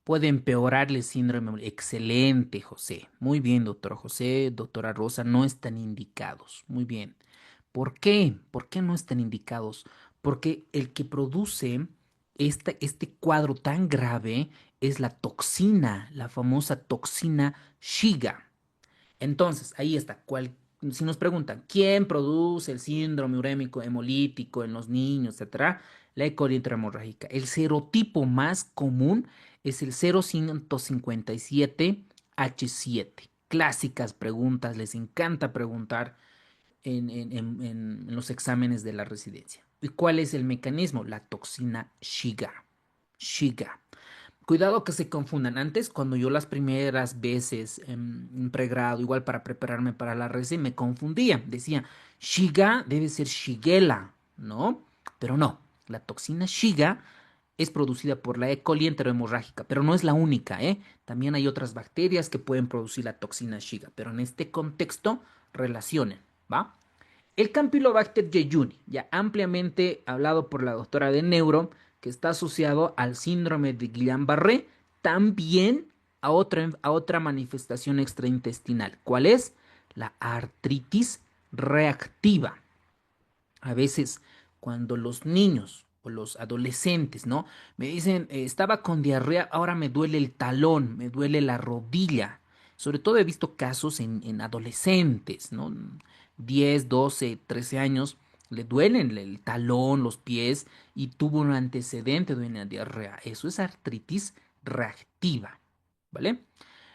Puede empeorar el síndrome. Excelente, José. Muy bien, doctor José, doctora Rosa, no están indicados. Muy bien. ¿Por qué? ¿Por qué no están indicados? Porque el que produce este cuadro tan grave es la toxina, la famosa toxina Shiga. Entonces, ahí está. Si nos preguntan, ¿quién produce el síndrome urémico hemolítico en los niños, etcétera? La E. coli hemorrágica. El serotipo más común es el 0,157H7. Clásicas preguntas, les encanta preguntar en los exámenes de la residencia. ¿Y cuál es el mecanismo? La toxina Shiga. Shiga. Cuidado que se confundan. Antes, cuando yo las primeras veces en pregrado, igual para prepararme para la resi, me confundía. Decía, Shiga debe ser Shigella, ¿no? Pero no. La toxina Shiga es producida por la E. coli enterohemorrágica, pero no es la única, ¿eh? También hay otras bacterias que pueden producir la toxina Shiga, pero en este contexto relacionen, ¿va? El Campylobacter jejuni, ya ampliamente hablado por la doctora de Neuro, que está asociado al síndrome de Guillain-Barré, también a otra manifestación extraintestinal. ¿Cuál es? La artritis reactiva. A veces, cuando los niños o los adolescentes, ¿no? Me dicen, estaba con diarrea, ahora me duele el talón, me duele la rodilla. Sobre todo he visto casos en adolescentes, ¿no? 10, 12, 13 años, le duelen el talón, los pies y tuvo un antecedente de una diarrea. Eso es artritis reactiva, ¿vale?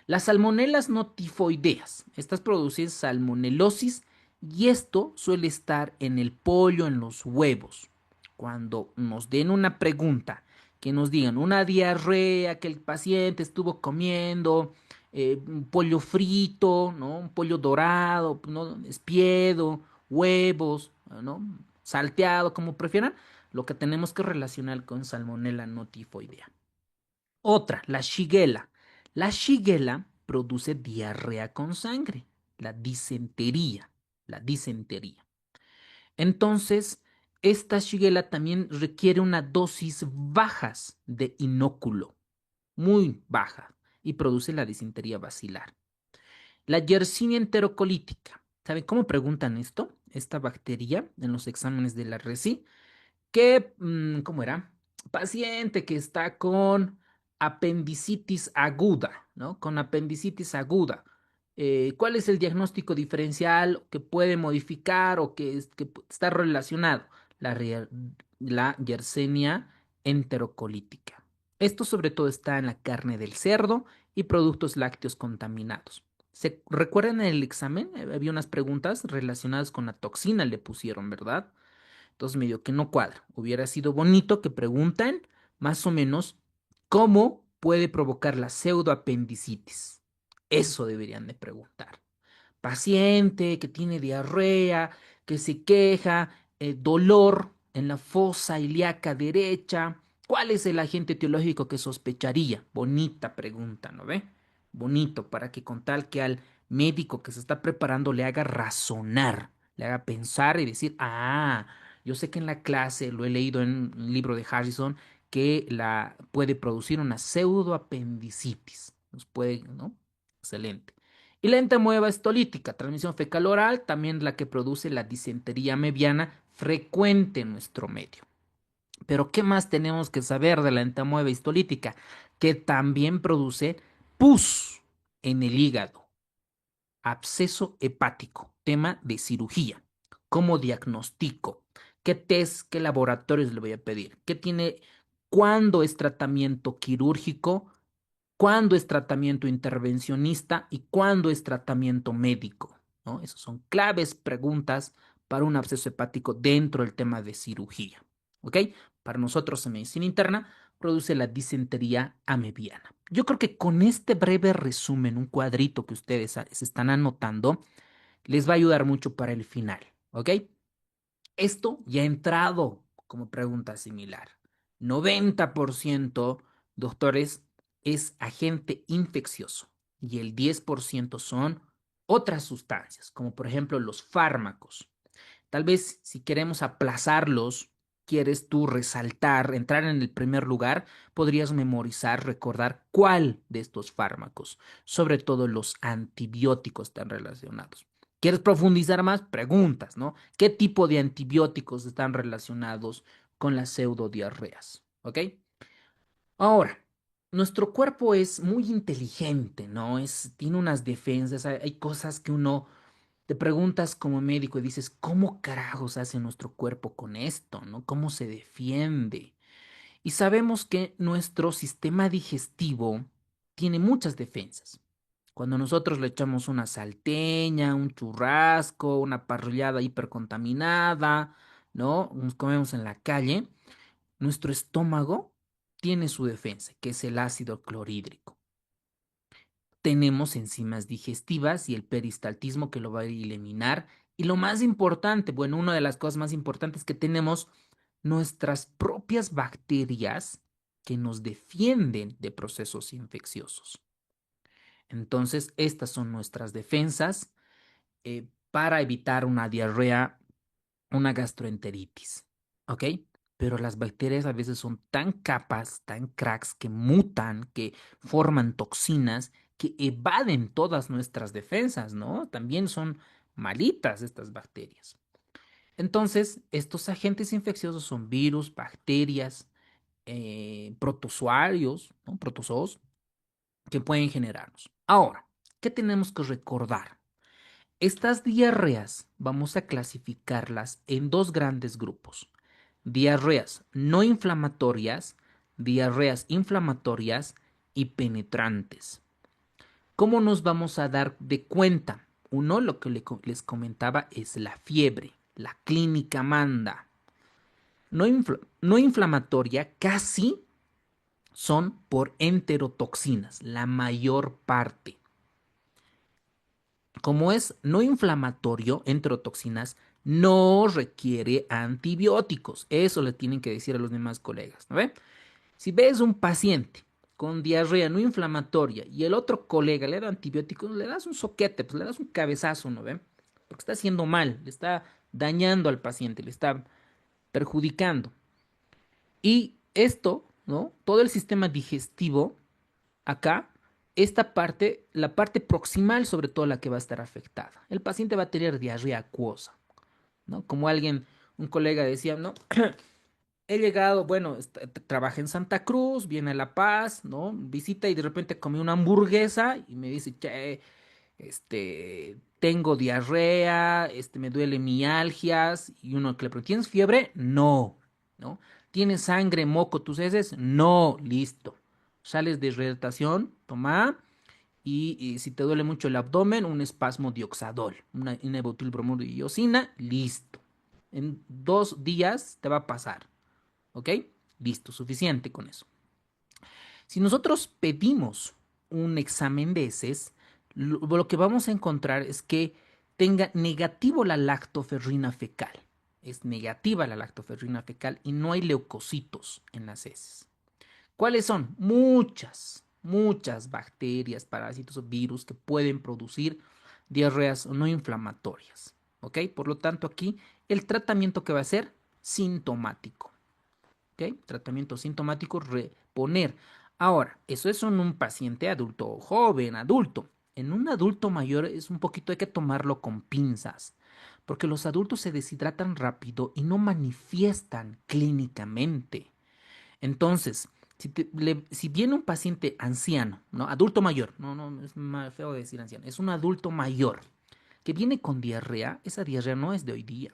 Las salmonelas no tifoideas, estas producen salmonelosis y esto suele estar en el pollo, en los huevos. Cuando nos den una pregunta, que nos digan una diarrea que el paciente estuvo comiendo, un pollo frito, ¿no? Un pollo dorado, ¿no? Espiedo, huevos, ¿no? Salteado, como prefieran, lo que tenemos que relacionar con salmonella no tifoidea. Otra, la shigella. La shigella produce diarrea con sangre, la disentería, la disentería. Entonces, esta shigella también requiere una dosis bajas de inóculo, muy baja, y produce la disentería basilar. La Yersinia enterocolítica. ¿Saben cómo preguntan esto? Esta bacteria en los exámenes de la RESI que, ¿cómo era? Paciente que está con apendicitis aguda, ¿no? Con apendicitis aguda. ¿Cuál es el diagnóstico diferencial que puede modificar o que está relacionado? La, la Yersinia enterocolítica. Esto sobre todo está en la carne del cerdo y productos lácteos contaminados. ¿Se recuerdan en el examen? Había unas preguntas relacionadas con la toxina, le pusieron, ¿verdad? Entonces medio que no cuadra. Hubiera sido bonito que pregunten más o menos cómo puede provocar la pseudoapendicitis. Eso deberían de preguntar. Paciente que tiene diarrea, que se queja, dolor en la fosa ilíaca derecha. ¿Cuál es el agente etiológico que sospecharía? Bonita pregunta, ¿no ve? Bonito para que con tal que al médico que se está preparando le haga razonar, le haga pensar y decir, ah, yo sé que en la clase lo he leído en un libro de Harrison que la puede producir una pseudoapendicitis. Nos puede, ¿no? Excelente. Y la entamoeba estolítica, transmisión fecal oral, también la que produce la disentería mediana frecuente en nuestro medio. Pero ¿qué más tenemos que saber de la entamoeba histolítica? Que también produce pus en el hígado, absceso hepático, tema de cirugía. ¿Cómo diagnostico? ¿Qué test, qué laboratorios le voy a pedir? ¿Qué tiene? ¿Cuándo es tratamiento quirúrgico? ¿Cuándo es tratamiento intervencionista y cuándo es tratamiento médico? ¿No? Esas son claves preguntas para un absceso hepático dentro del tema de cirugía. ¿Ok? Para nosotros en medicina interna produce la disentería amebiana. Yo creo que con este breve resumen, un cuadrito que ustedes se están anotando, les va a ayudar mucho para el final. ¿Ok? Esto ya ha entrado como pregunta similar. 90%, doctores, es agente infeccioso y el 10% son otras sustancias, como por ejemplo los fármacos. Tal vez si queremos aplazarlos, quieres tú resaltar, entrar en el primer lugar, podrías memorizar, recordar cuál de estos fármacos, sobre todo los antibióticos están relacionados. ¿Quieres profundizar más? Preguntas, ¿no? ¿Qué tipo de antibióticos están relacionados con las pseudodiarreas? ¿Ok? Ahora, nuestro cuerpo es muy inteligente, ¿no? Tiene unas defensas, hay cosas que uno te preguntas como médico y dices, ¿cómo carajos hace nuestro cuerpo con esto, ¿no? ¿Cómo se defiende? Y sabemos que nuestro sistema digestivo tiene muchas defensas. Cuando nosotros le echamos una salteña, un churrasco, una parrillada hipercontaminada, ¿no? Nos comemos en la calle, nuestro estómago tiene su defensa, que es el ácido clorhídrico. Tenemos enzimas digestivas y el peristaltismo que lo va a eliminar. Y lo más importante, bueno, una de las cosas más importantes que tenemos, nuestras propias bacterias que nos defienden de procesos infecciosos. Entonces, estas son nuestras defensas para evitar una diarrea, una gastroenteritis. ¿Ok? Pero las bacterias a veces son tan capas, tan cracks, que mutan, que forman toxinas, que evaden todas nuestras defensas, ¿no? También son malitas estas bacterias. Entonces, estos agentes infecciosos son virus, bacterias, protozoarios, ¿no? Protozoos que pueden generarnos. Ahora, ¿qué tenemos que recordar? Estas diarreas vamos a clasificarlas en dos grandes grupos. Diarreas no inflamatorias, diarreas inflamatorias y penetrantes. ¿Cómo nos vamos a dar de cuenta? Uno, lo que les comentaba es la fiebre. La clínica manda. No inflamatoria casi son por enterotoxinas, la mayor parte. Como es no inflamatorio, enterotoxinas, no requiere antibióticos. Eso le tienen que decir a los demás colegas, ¿no ve? Si ves un paciente con diarrea no inflamatoria y el otro colega le da antibióticos, le das un soquete, pues le das un cabezazo, ¿no ve? Porque está haciendo mal, le está dañando al paciente, le está perjudicando. Y esto, ¿no? Todo el sistema digestivo, acá, esta parte, la parte proximal, sobre todo la que va a estar afectada. El paciente va a tener diarrea acuosa, ¿no? Como un colega decía, ¿no? He llegado, bueno, trabaja en Santa Cruz, viene a La Paz, ¿no? Visita y de repente come una hamburguesa y me dice, che, tengo diarrea, me duele mialgias, y uno que le pregunta, ¿tienes fiebre? No, ¿no? ¿Tienes sangre, moco, tus heces? No, listo. Sales de hidratación, toma, y si te duele mucho el abdomen, un espasmo de oxadol, una inebutilbromuro y iosina, listo. En 2 días te va a pasar, ¿ok? Listo, suficiente con eso. Si nosotros pedimos un examen de heces, lo que vamos a encontrar es que tenga negativo la lactoferrina fecal. Es negativa la lactoferrina fecal y no hay leucocitos en las heces. ¿Cuáles son? Muchas bacterias, parásitos o virus que pueden producir diarreas no inflamatorias. ¿Ok? Por lo tanto, aquí el tratamiento que va a ser sintomático. ¿Ok? Tratamiento sintomático, reponer. Ahora, eso es en un paciente adulto joven, adulto. En un adulto mayor es un poquito, hay que tomarlo con pinzas, porque los adultos se deshidratan rápido y no manifiestan clínicamente. Entonces, si viene un paciente anciano, ¿no? Adulto mayor, no, es más feo decir anciano, es un adulto mayor que viene con diarrea, esa diarrea no es de hoy día.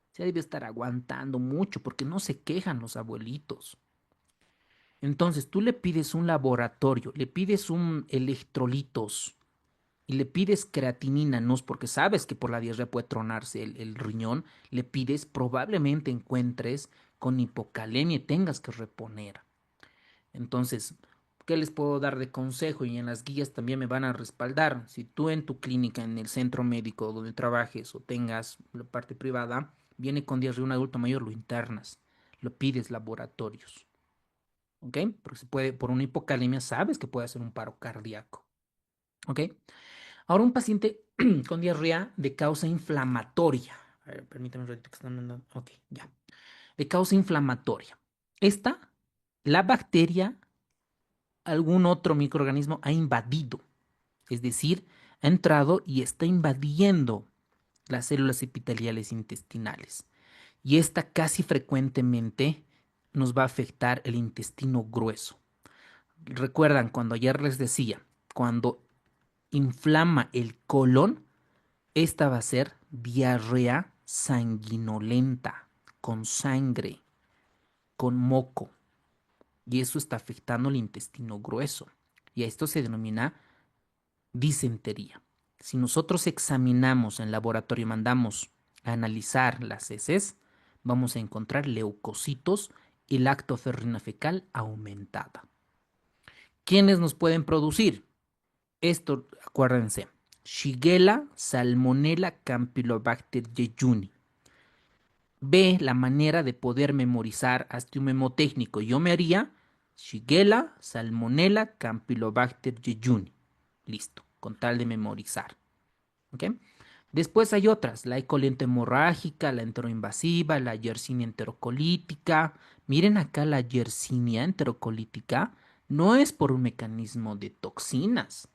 Se debe estar aguantando mucho porque no se quejan los abuelitos. Entonces, tú le pides un laboratorio, le pides un electrolitos y le pides creatinina, no es porque sabes que por la diarrea puede tronarse el riñón, le pides, probablemente encuentres con hipocalemia y tengas que reponer. Entonces, ¿qué les puedo dar de consejo? Y en las guías también me van a respaldar. Si tú en tu clínica, en el centro médico donde trabajes o tengas la parte privada, viene con diarrea un adulto mayor, lo internas, lo pides laboratorios. ¿Ok? Porque se puede, por una hipocalemia, sabes que puede hacer un paro cardíaco. ¿Ok? Ahora un paciente con diarrea de causa inflamatoria. A ver, permítame un ratito que están mandando. Ok, ya. De causa inflamatoria. Esta, la bacteria, algún otro microorganismo ha invadido. Es decir, ha entrado y está invadiendo las células epiteliales intestinales. Y esta casi frecuentemente nos va a afectar el intestino grueso. Recuerdan cuando ayer les decía, cuando inflama el colon, esta va a ser diarrea sanguinolenta, con sangre, con moco. Y eso está afectando el intestino grueso. Y a esto se denomina disentería. Si nosotros examinamos en laboratorio y mandamos a analizar las heces, vamos a encontrar leucocitos y lactoferrina fecal aumentada. ¿Quiénes nos pueden producir? Esto, acuérdense, Shigella, Salmonella, Campylobacter jejuni. Ve la manera de poder memorizar, hazte un memotécnico. Yo me haría Shigella, Salmonella, Campylobacter jejuni. Listo, con tal de memorizar. ¿Ok? Después hay otras, la E. coli hemorrágica, la enteroinvasiva, la Yersinia enterocolítica. Miren acá, la Yersinia enterocolítica no es por un mecanismo de toxinas.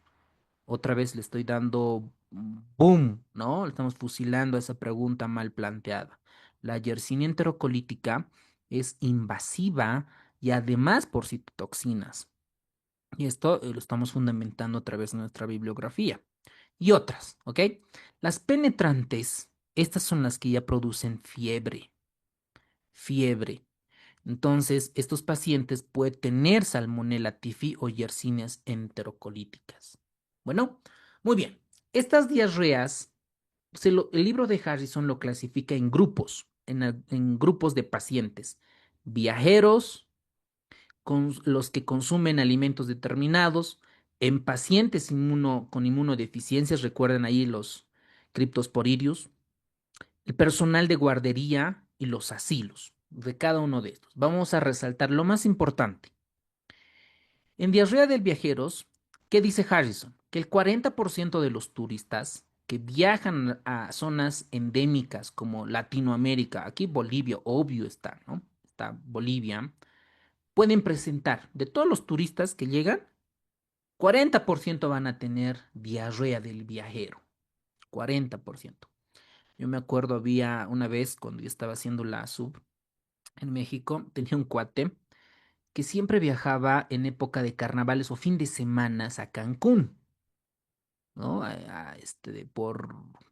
Otra vez le estoy dando boom, ¿no? Le estamos fusilando a esa pregunta mal planteada. La Yersinia enterocolítica es invasiva y además por citotoxinas. Y esto lo estamos fundamentando a través de nuestra bibliografía. y otras, ¿ok? Las penetrantes, estas son las que ya producen fiebre, fiebre. Entonces, estos pacientes pueden tener Salmonella typhi o Yersinias enterocolíticas. Bueno, muy bien. Estas diarreas, el libro de Harrison lo clasifica en grupos, en grupos de pacientes. Viajeros, con los que consumen alimentos determinados, en pacientes con inmunodeficiencias, recuerden ahí los criptosporidios, el personal de guardería y los asilos, de cada uno de estos. Vamos a resaltar lo más importante. En Diarrea del Viajeros, ¿qué dice Harrison? Que el 40% de los turistas que viajan a zonas endémicas como Latinoamérica, aquí Bolivia, obvio está, ¿no? Está Bolivia, pueden presentar, de todos los turistas que llegan, 40% van a tener diarrea del viajero. 40%. Yo me acuerdo, había una vez cuando yo estaba haciendo la sub en México, tenía un cuate que siempre viajaba en época de carnavales o fin de semanas a Cancún, ¿no?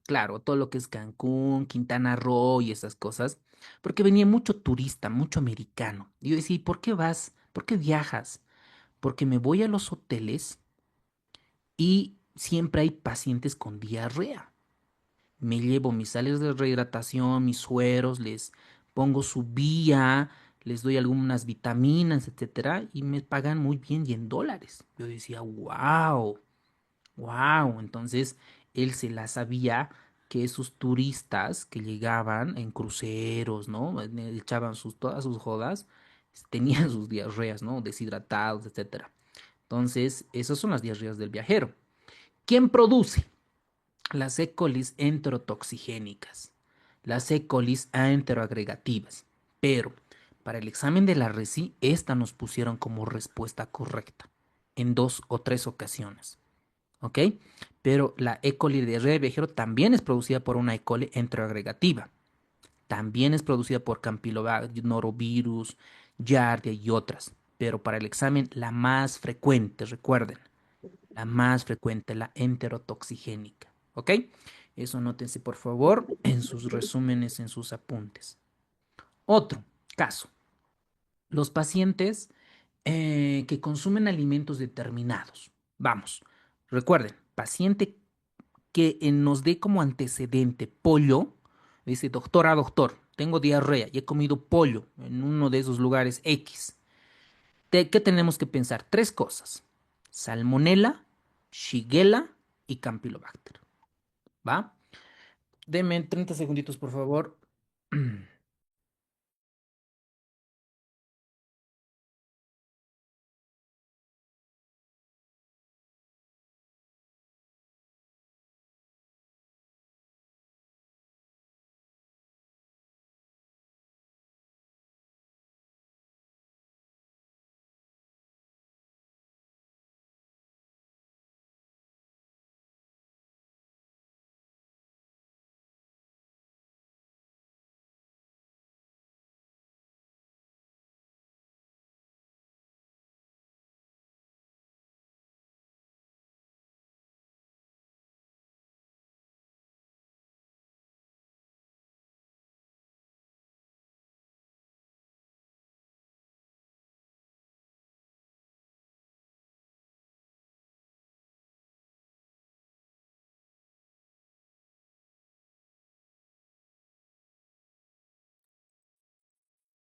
Claro, todo lo que es Cancún, Quintana Roo y esas cosas, porque venía mucho turista, mucho americano. Y yo decía, ¿y por qué vas? ¿Por qué viajas? Porque me voy a los hoteles y siempre hay pacientes con diarrea. Me llevo mis sales de rehidratación, mis sueros, les pongo su vía, les doy algunas vitaminas, etcétera, y me pagan muy bien y en dólares. Yo decía, wow, wow. Entonces él se la sabía que esos turistas que llegaban en cruceros, ¿no? Echaban todas sus jodas, tenían sus diarreas, ¿no? Deshidratados, etcétera. Entonces, esas son las diarreas del viajero. ¿Quién produce? Las E. colis enterotoxigénicas, las E. colis enteroagregativas, pero para el examen de la RECI, esta nos pusieron como respuesta correcta en 2 o 3 ocasiones, ¿ok? Pero la E. coli de diarrea de viajero también es producida por una E. coli enteroagregativa, también es producida por Campylobacter, norovirus, Giardia y otras, pero para el examen la más frecuente, recuerden, la más frecuente, la enterotoxigénica. ¿Ok? Eso anótense por favor en sus resúmenes, en sus apuntes. Otro caso. Los pacientes que consumen alimentos determinados. Vamos, recuerden, paciente que nos dé como antecedente pollo, dice, doctora, doctor, tengo diarrea y he comido pollo en uno de esos lugares X. ¿Qué tenemos que pensar? 3 cosas. Salmonella, Shigella y Campylobacter. ¿Va? Deme 30 segunditos, por favor.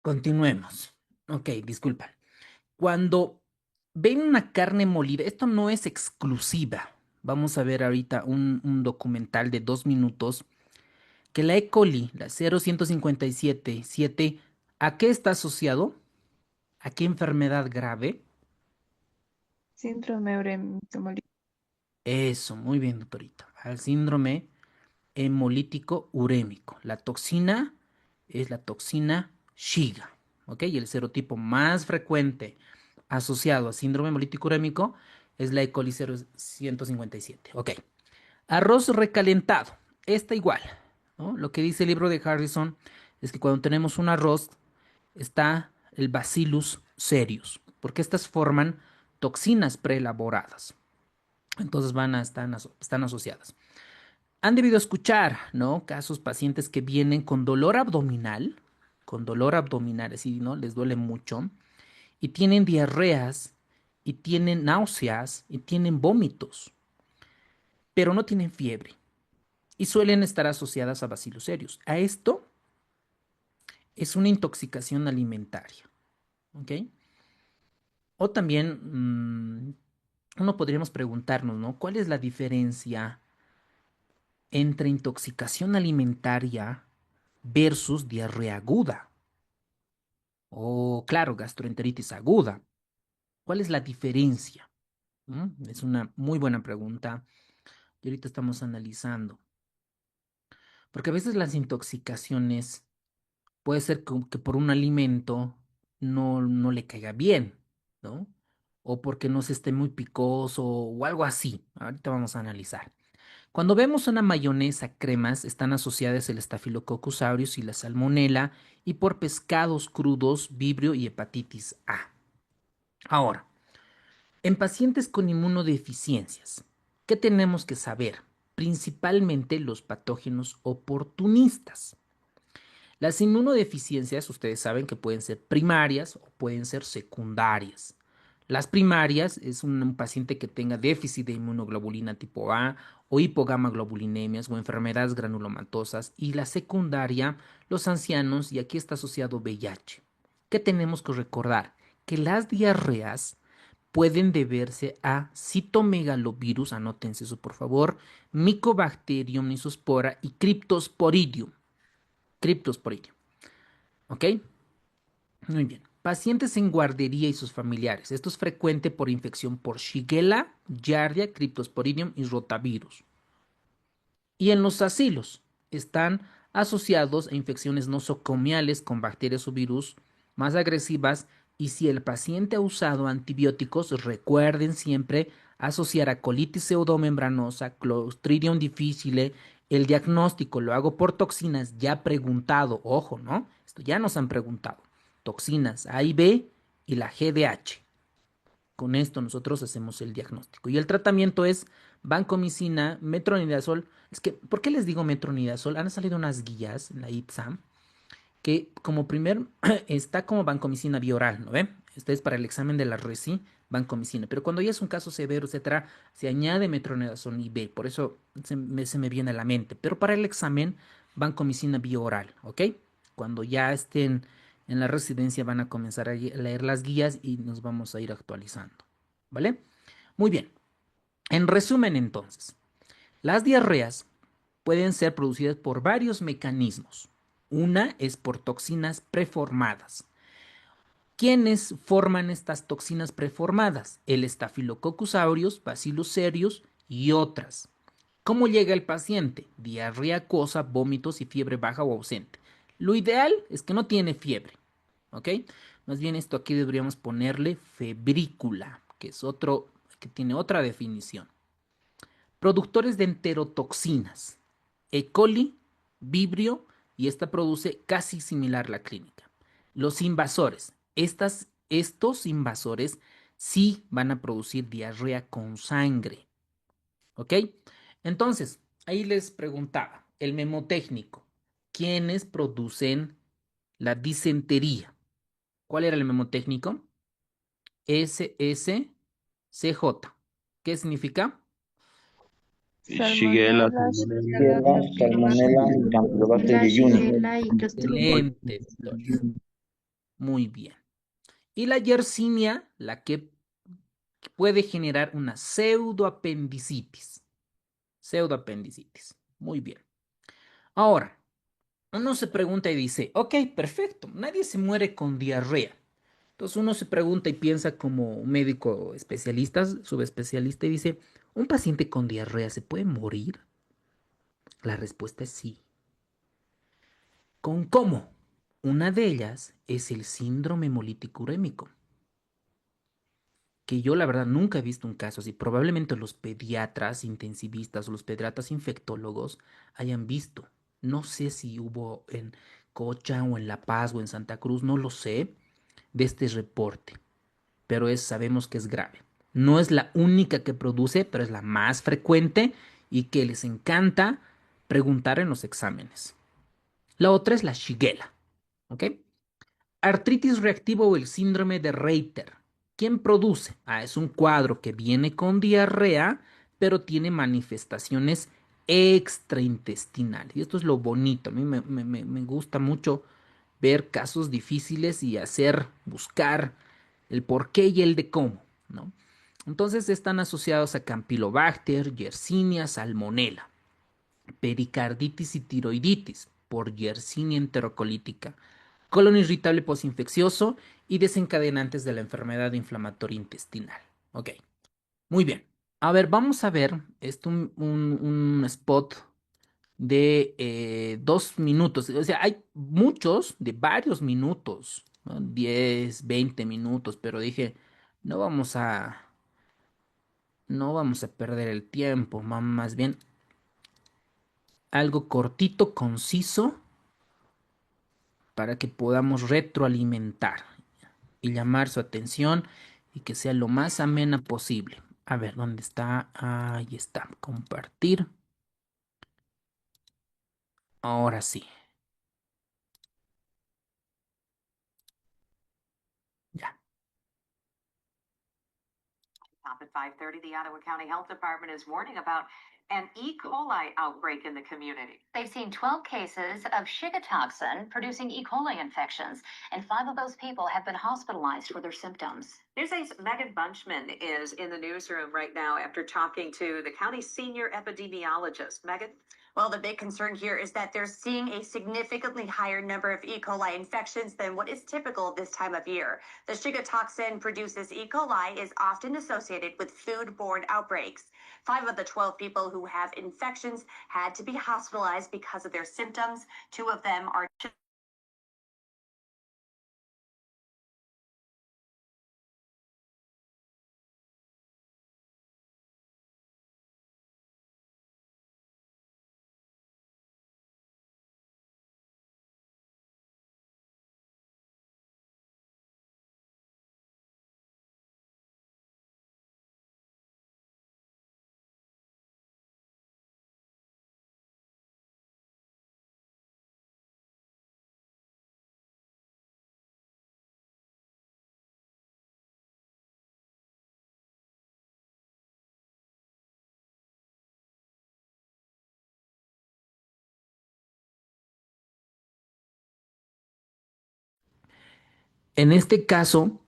Continuemos. Ok, disculpa. Cuando ven una carne molida, esto no es exclusiva. Vamos a ver ahorita un documental de 2 minutos que la E. coli, la 01577, ¿a qué está asociado? ¿A qué enfermedad grave? Síndrome uremitomolético. Eso, muy bien, doctorita. Al síndrome hemolítico urémico. La toxina es la toxina Shiga, ¿ok? Y el serotipo más frecuente asociado a síndrome hemolítico urémico es la E. coli 0157, ¿ok? Arroz recalentado, está igual, ¿no? Lo que dice el libro de Harrison es que cuando tenemos un arroz está el Bacillus cereus, porque estas forman toxinas preelaboradas. Entonces están asociadas. Han debido escuchar, ¿no? Casos pacientes que vienen con dolor abdominal, así, ¿no? Les duele mucho, y tienen diarreas, y tienen náuseas, y tienen vómitos, pero no tienen fiebre, y suelen estar asociadas a bacilos serios. A esto es una intoxicación alimentaria, ¿ok? O también uno podríamos preguntarnos, ¿no? ¿Cuál es la diferencia entre intoxicación alimentaria versus diarrea aguda? O, claro, gastroenteritis aguda. ¿Cuál es la diferencia? Es una muy buena pregunta y ahorita estamos analizando. Porque a veces las intoxicaciones puede ser que por un alimento no le caiga bien, ¿no? O porque no se esté muy picoso o algo así. Ahorita vamos a analizar. Cuando vemos una mayonesa cremas, están asociadas el Staphylococcus aureus y la salmonela, y por pescados crudos, vibrio y hepatitis A. Ahora, en pacientes con inmunodeficiencias, ¿qué tenemos que saber? Principalmente los patógenos oportunistas. Las inmunodeficiencias, ustedes saben que pueden ser primarias o pueden ser secundarias. Las primarias es un paciente que tenga déficit de inmunoglobulina tipo A o hipogamaglobulinemias o enfermedades granulomatosas, y la secundaria, los ancianos, y aquí está asociado VIH. ¿Qué tenemos que recordar? Que las diarreas pueden deberse a citomegalovirus, anótense eso por favor, Mycobacterium nisospora y Cryptosporidium. Cryptosporidium. ¿Ok? Muy bien. Pacientes en guardería y sus familiares. Esto es frecuente por infección por Shigella, Giardia, Cryptosporidium y rotavirus. Y en los asilos están asociados a infecciones nosocomiales con bacterias o virus más agresivas, y si el paciente ha usado antibióticos, recuerden siempre asociar a colitis pseudomembranosa, Clostridium difficile. El diagnóstico lo hago por toxinas ya preguntado, ojo, ¿no? Esto ya nos han preguntado. Toxinas A y B y la GDH. Con esto nosotros hacemos el diagnóstico. Y el tratamiento es vancomicina, metronidazol. Es que, ¿por qué les digo metronidazol? Han salido unas guías en la ITSA que como primer está como vancomicina bioral, ¿no ve? Este es para el examen de la RECI, vancomicina. Pero cuando ya es un caso severo, etcétera, se añade metronidazol y B. Por eso se me viene a la mente. Pero para el examen, vancomicina bioral, ¿ok? Cuando ya estén en la residencia van a comenzar a leer las guías y nos vamos a ir actualizando, ¿vale? Muy bien. En resumen, entonces, las diarreas pueden ser producidas por varios mecanismos. Una es por toxinas preformadas. ¿Quiénes forman estas toxinas preformadas? El Staphylococcus aureus, Bacillus cereus y otras. ¿Cómo llega el paciente? Diarrea acuosa, vómitos y fiebre baja o ausente. Lo ideal es que no tiene fiebre, ¿ok? Más bien esto aquí deberíamos ponerle febrícula, que es otro, que tiene otra definición. Productores de enterotoxinas, E. coli, Vibrio, y esta produce casi similar la clínica. Los invasores, estos invasores sí van a producir diarrea con sangre, ¿ok? Entonces, ahí les preguntaba, el memotécnico, ¿quiénes producen la disentería? ¿Cuál era el memotécnico? SSCJ. ¿Qué significa? Shigella, Salmonella, Salmonella, Shigella, Shigella, Salmonella y Campylobacter, Campylobacter jejuni. Shigella y Clostridium. Excelente, Victoria. Muy bien. Y la yersinia, la que puede generar una pseudoapendicitis. Pseudoapendicitis. Muy bien. Ahora, uno se pregunta y dice, ok, perfecto, nadie se muere con diarrea. Entonces uno se pregunta y piensa como un médico especialista, subespecialista, y dice, ¿un paciente con diarrea se puede morir? La respuesta es sí. ¿Con cómo? Una de ellas es el síndrome hemolítico urémico, que yo la verdad nunca he visto un caso así. Probablemente los pediatras intensivistas o los pediatras infectólogos hayan visto. No sé si hubo en Cocha o en La Paz o en Santa Cruz, no lo sé, de este reporte, pero sabemos que es grave. No es la única que produce, pero es la más frecuente y que les encanta preguntar en los exámenes. La otra es la Shigella, ¿ok? Artritis reactiva o el síndrome de Reiter. ¿Quién produce? Es un cuadro que viene con diarrea, pero tiene manifestaciones extraintestinales. Y esto es lo bonito. A mí me gusta mucho ver casos difíciles y buscar el por qué y el de cómo, ¿no? Entonces están asociados a Campylobacter, Yersinia, Salmonella, pericarditis y tiroiditis por Yersinia enterocolítica, colon irritable posinfeccioso y desencadenantes de la enfermedad inflamatoria intestinal. Ok, muy bien. A ver, vamos a ver esto, un spot de 2 minutos. O sea, hay muchos de varios minutos, ¿no? 10, 20 minutos, pero dije, no vamos a, no vamos a perder el tiempo, más bien algo cortito, conciso, para que podamos retroalimentar y llamar su atención y que sea lo más amena posible. A ver, ¿dónde está? Ahí está, compartir. Ahora sí, ya. Top at 5:30, the Ottawa County Health Department is warning about an E. coli outbreak in the community. They've seen 12 cases of Shiga toxin producing E. coli infections, and 5 of those people have been hospitalized for their symptoms. News 8's Megan Bunchman is in the newsroom right now after talking to the county's senior epidemiologist. Megan? Well, the big concern here is that they're seeing a significantly higher number of E. coli infections than what is typical this time of year. The Shiga toxin produces E. coli is often associated with food-borne outbreaks. 5 of the 12 people who have infections had to be hospitalized because of their symptoms. 2 of them are En este caso,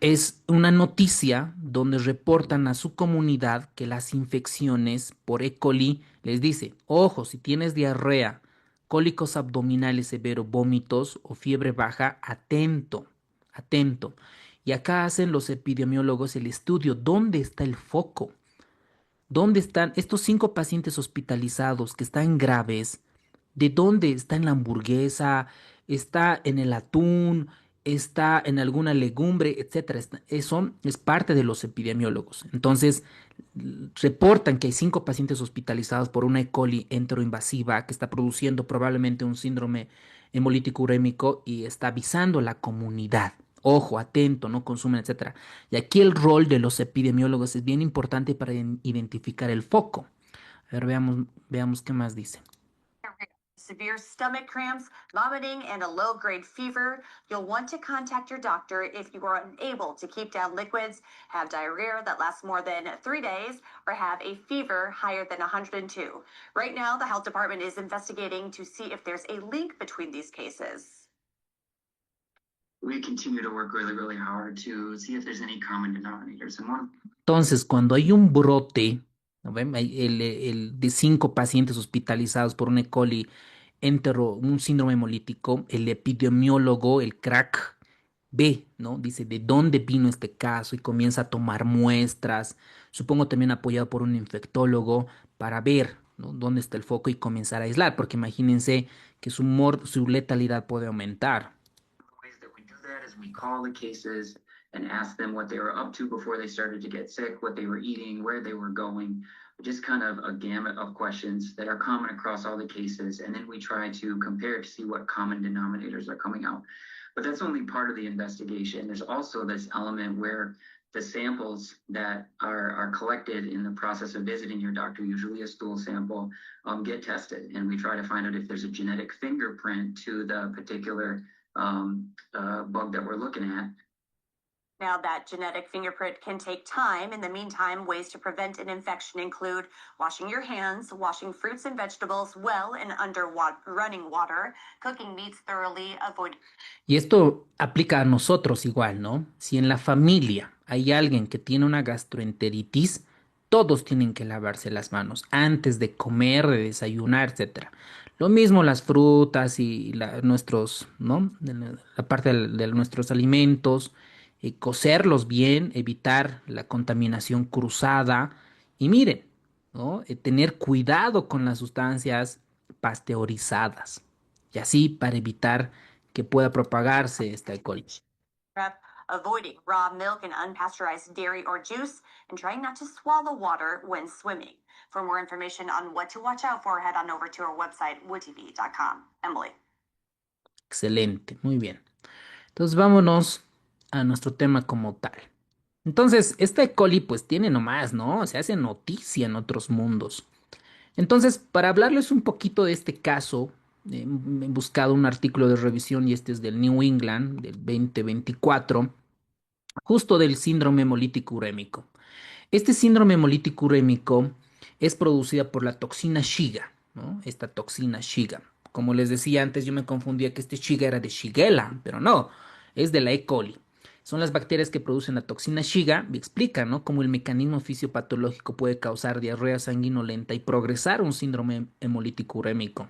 es una noticia donde reportan a su comunidad que las infecciones por E. coli les dice, ojo, si tienes diarrea, cólicos abdominales severos, vómitos o fiebre baja, atento, atento. Y acá hacen los epidemiólogos el estudio, ¿dónde está el foco? ¿Dónde están estos 5 pacientes hospitalizados que están graves? ¿De dónde está en la hamburguesa? ¿Está en el atún? ¿Está en alguna legumbre, etcétera? Eso es parte de los epidemiólogos. Entonces, reportan que hay 5 pacientes hospitalizados por una E. coli enteroinvasiva que está produciendo probablemente un síndrome hemolítico urémico y está avisando a la comunidad. Ojo, atento, no consumen, etcétera. Y aquí el rol de los epidemiólogos es bien importante para identificar el foco. A ver, veamos qué más dice. severe stomach cramps, vomiting, and a low-grade fever. You'll want to contact your doctor if you are unable to keep down liquids, have diarrhea that lasts more than 3 days, or have a fever higher than 102. Right now, the health department is investigating to see if there's a link between these cases. We continue to work really, really hard to see if there's any common denominators. And one Entonces, cuando hay un brote, ¿no ven? De 5 pacientes hospitalizados por un E. coli un síndrome hemolítico, el epidemiólogo, el crack, ve, ¿no? Dice de dónde vino este caso y comienza a tomar muestras, supongo también apoyado por un infectólogo, para ver, ¿no?, dónde está el foco y comenzar a aislar, porque imagínense que su letalidad puede aumentar. ways that we do that is we call the cases and ask them what they were up to before they started to get sick, what they were eating, where they were going, just kind of a gamut of questions that are common across all the cases. And then we try to compare to see what common denominators are coming out. But that's only part of the investigation. There's also this element where the samples that are collected in the process of visiting your doctor, usually a stool sample, get tested. And we try to find out if there's a genetic fingerprint to the particular bug that we're looking at. Now, that genetic fingerprint can take time. In the meantime, ways to prevent an infection include washing your hands, washing fruits and vegetables well and under running water, cooking meats thoroughly, avoid. Y esto aplica a nosotros igual, ¿no? Si en la familia hay alguien que tiene una gastroenteritis, todos tienen que lavarse las manos antes de comer, de desayunar, etcétera. Lo mismo las frutas y nuestros, ¿no? La parte de nuestros alimentos, cocerlos bien, evitar la contaminación cruzada y miren, ¿no? Tener cuidado con las sustancias pasteurizadas y así para evitar que pueda propagarse esta E. coli. Prep, avoiding raw milk and unpasteurized dairy or juice, and trying not to swallow water when swimming. For more information on what to watch out for, head on over to our website, woodtv.com. Emily. Excelente, muy bien. Entonces vámonos a nuestro tema como tal. Entonces, esta E. coli pues tiene nomás, ¿no? Se hace noticia en otros mundos. Entonces, para hablarles un poquito de este caso, he buscado un artículo de revisión y este es del New England del 2024, justo del síndrome hemolítico urémico. Este síndrome hemolítico urémico es producida por la toxina Shiga, ¿no? Esta toxina Shiga. Como les decía antes, yo me confundía que este Shiga era de Shigella, pero no, es de la E. coli. Son las bacterias que producen la toxina Shiga y explican, ¿no?, cómo el mecanismo fisiopatológico puede causar diarrea sanguinolenta y progresar un síndrome hemolítico urémico.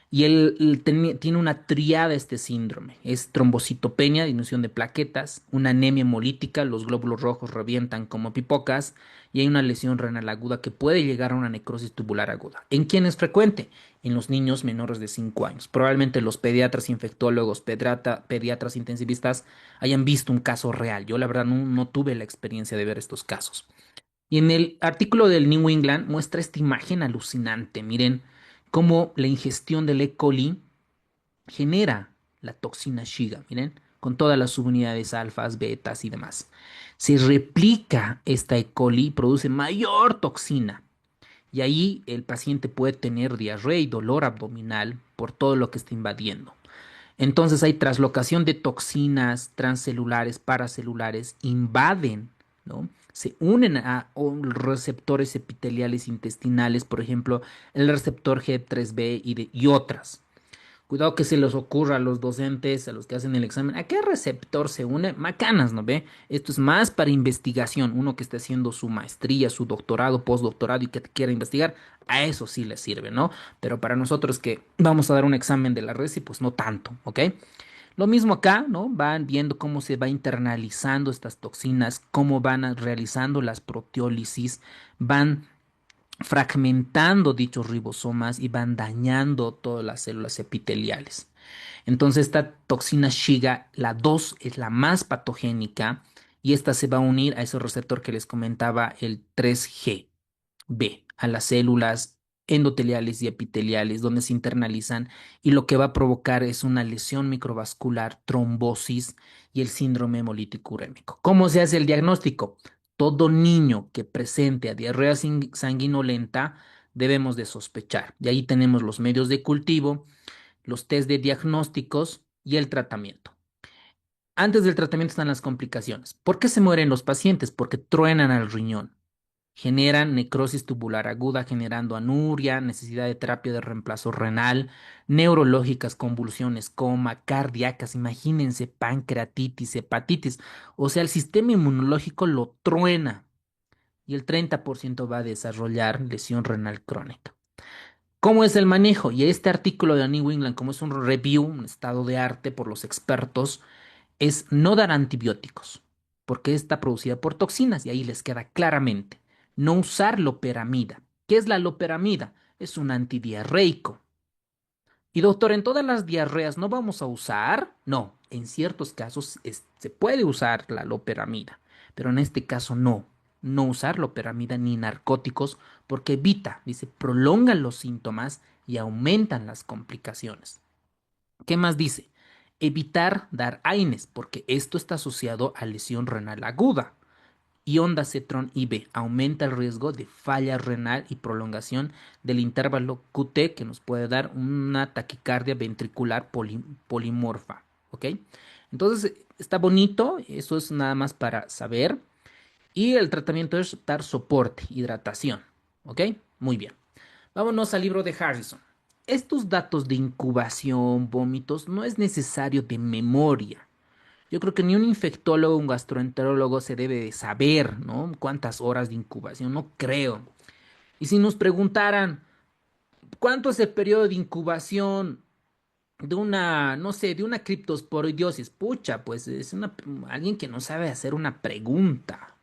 Y tiene una triada este síndrome. Es trombocitopenia, disminución de plaquetas, una anemia hemolítica, los glóbulos rojos revientan como pipocas y hay una lesión renal aguda que puede llegar a una necrosis tubular aguda. ¿En quién es frecuente? En los niños menores de 5 años. Probablemente los pediatras, infectólogos, pediatras intensivistas hayan visto un caso real. Yo la verdad no tuve la experiencia de ver estos casos. Y en el artículo del New England muestra esta imagen alucinante. Miren cómo la ingestión del E. coli genera la toxina Shiga, miren, con todas las subunidades alfas, betas y demás. Se replica esta E. coli y produce mayor toxina. Y ahí el paciente puede tener diarrea y dolor abdominal por todo lo que está invadiendo. Entonces hay traslocación de toxinas transcelulares, paracelulares, invaden, ¿no? Se unen a receptores epiteliales intestinales, por ejemplo, el receptor G3B y otras. Cuidado que se les ocurra a los docentes, a los que hacen el examen, ¿a qué receptor se une? Macanas, ¿no ve? Esto es más para investigación. Uno que esté haciendo su maestría, su doctorado, postdoctorado y que quiera investigar, a eso sí le sirve, ¿no? Pero para nosotros que vamos a dar un examen de la RESI, pues no tanto, ¿ok? Lo mismo acá, ¿no? Van viendo cómo se va internalizando estas toxinas, cómo van realizando las proteólisis, van fragmentando dichos ribosomas y van dañando todas las células epiteliales. Entonces esta toxina Shiga, la 2, es la más patogénica y esta se va a unir a ese receptor que les comentaba, el 3GB, a las células endoteliales y epiteliales donde se internalizan y lo que va a provocar es una lesión microvascular, trombosis y el síndrome hemolítico urémico. ¿Cómo se hace el diagnóstico? Todo niño que presente a diarrea sanguinolenta debemos de sospechar. Y ahí tenemos los medios de cultivo, los test de diagnósticos y el tratamiento. Antes del tratamiento están las complicaciones. ¿Por qué se mueren los pacientes? Porque truenan al riñón. Generan necrosis tubular aguda, generando anuria, necesidad de terapia de reemplazo renal, neurológicas, convulsiones, coma, cardíacas, imagínense, pancreatitis, hepatitis. O sea, el sistema inmunológico lo truena y el 30% va a desarrollar lesión renal crónica. ¿Cómo es el manejo? Y este artículo de New England, como es un review, un estado de arte por los expertos, es no dar antibióticos, porque está producida por toxinas y ahí les queda claramente. No usar loperamida. ¿Qué es la loperamida? Es un antidiarreico. Y doctor, ¿en todas las diarreas no vamos a usar? No, en ciertos casos se puede usar la loperamida, pero en este caso no. No usar loperamida ni narcóticos porque evita, dice, prolongan los síntomas y aumentan las complicaciones. ¿Qué más dice? Evitar dar AINES porque esto está asociado a lesión renal aguda. y onda Cetron IB aumenta el riesgo de falla renal y prolongación del intervalo QT que nos puede dar una taquicardia ventricular polimorfa, ¿ok? Entonces está bonito, eso es nada más para saber. Y el tratamiento es dar soporte, hidratación, ¿ok? Muy bien. Vámonos al libro de Harrison. Estos datos de incubación, vómitos, no es necesario de memoria. Yo creo que ni un infectólogo, un gastroenterólogo se debe de saber, ¿no? Cuántas horas de incubación, no creo. Y si nos preguntaran, ¿cuánto es el periodo de incubación de una, no sé, de una criptosporidiosis? Pucha, pues es alguien que no sabe hacer una pregunta,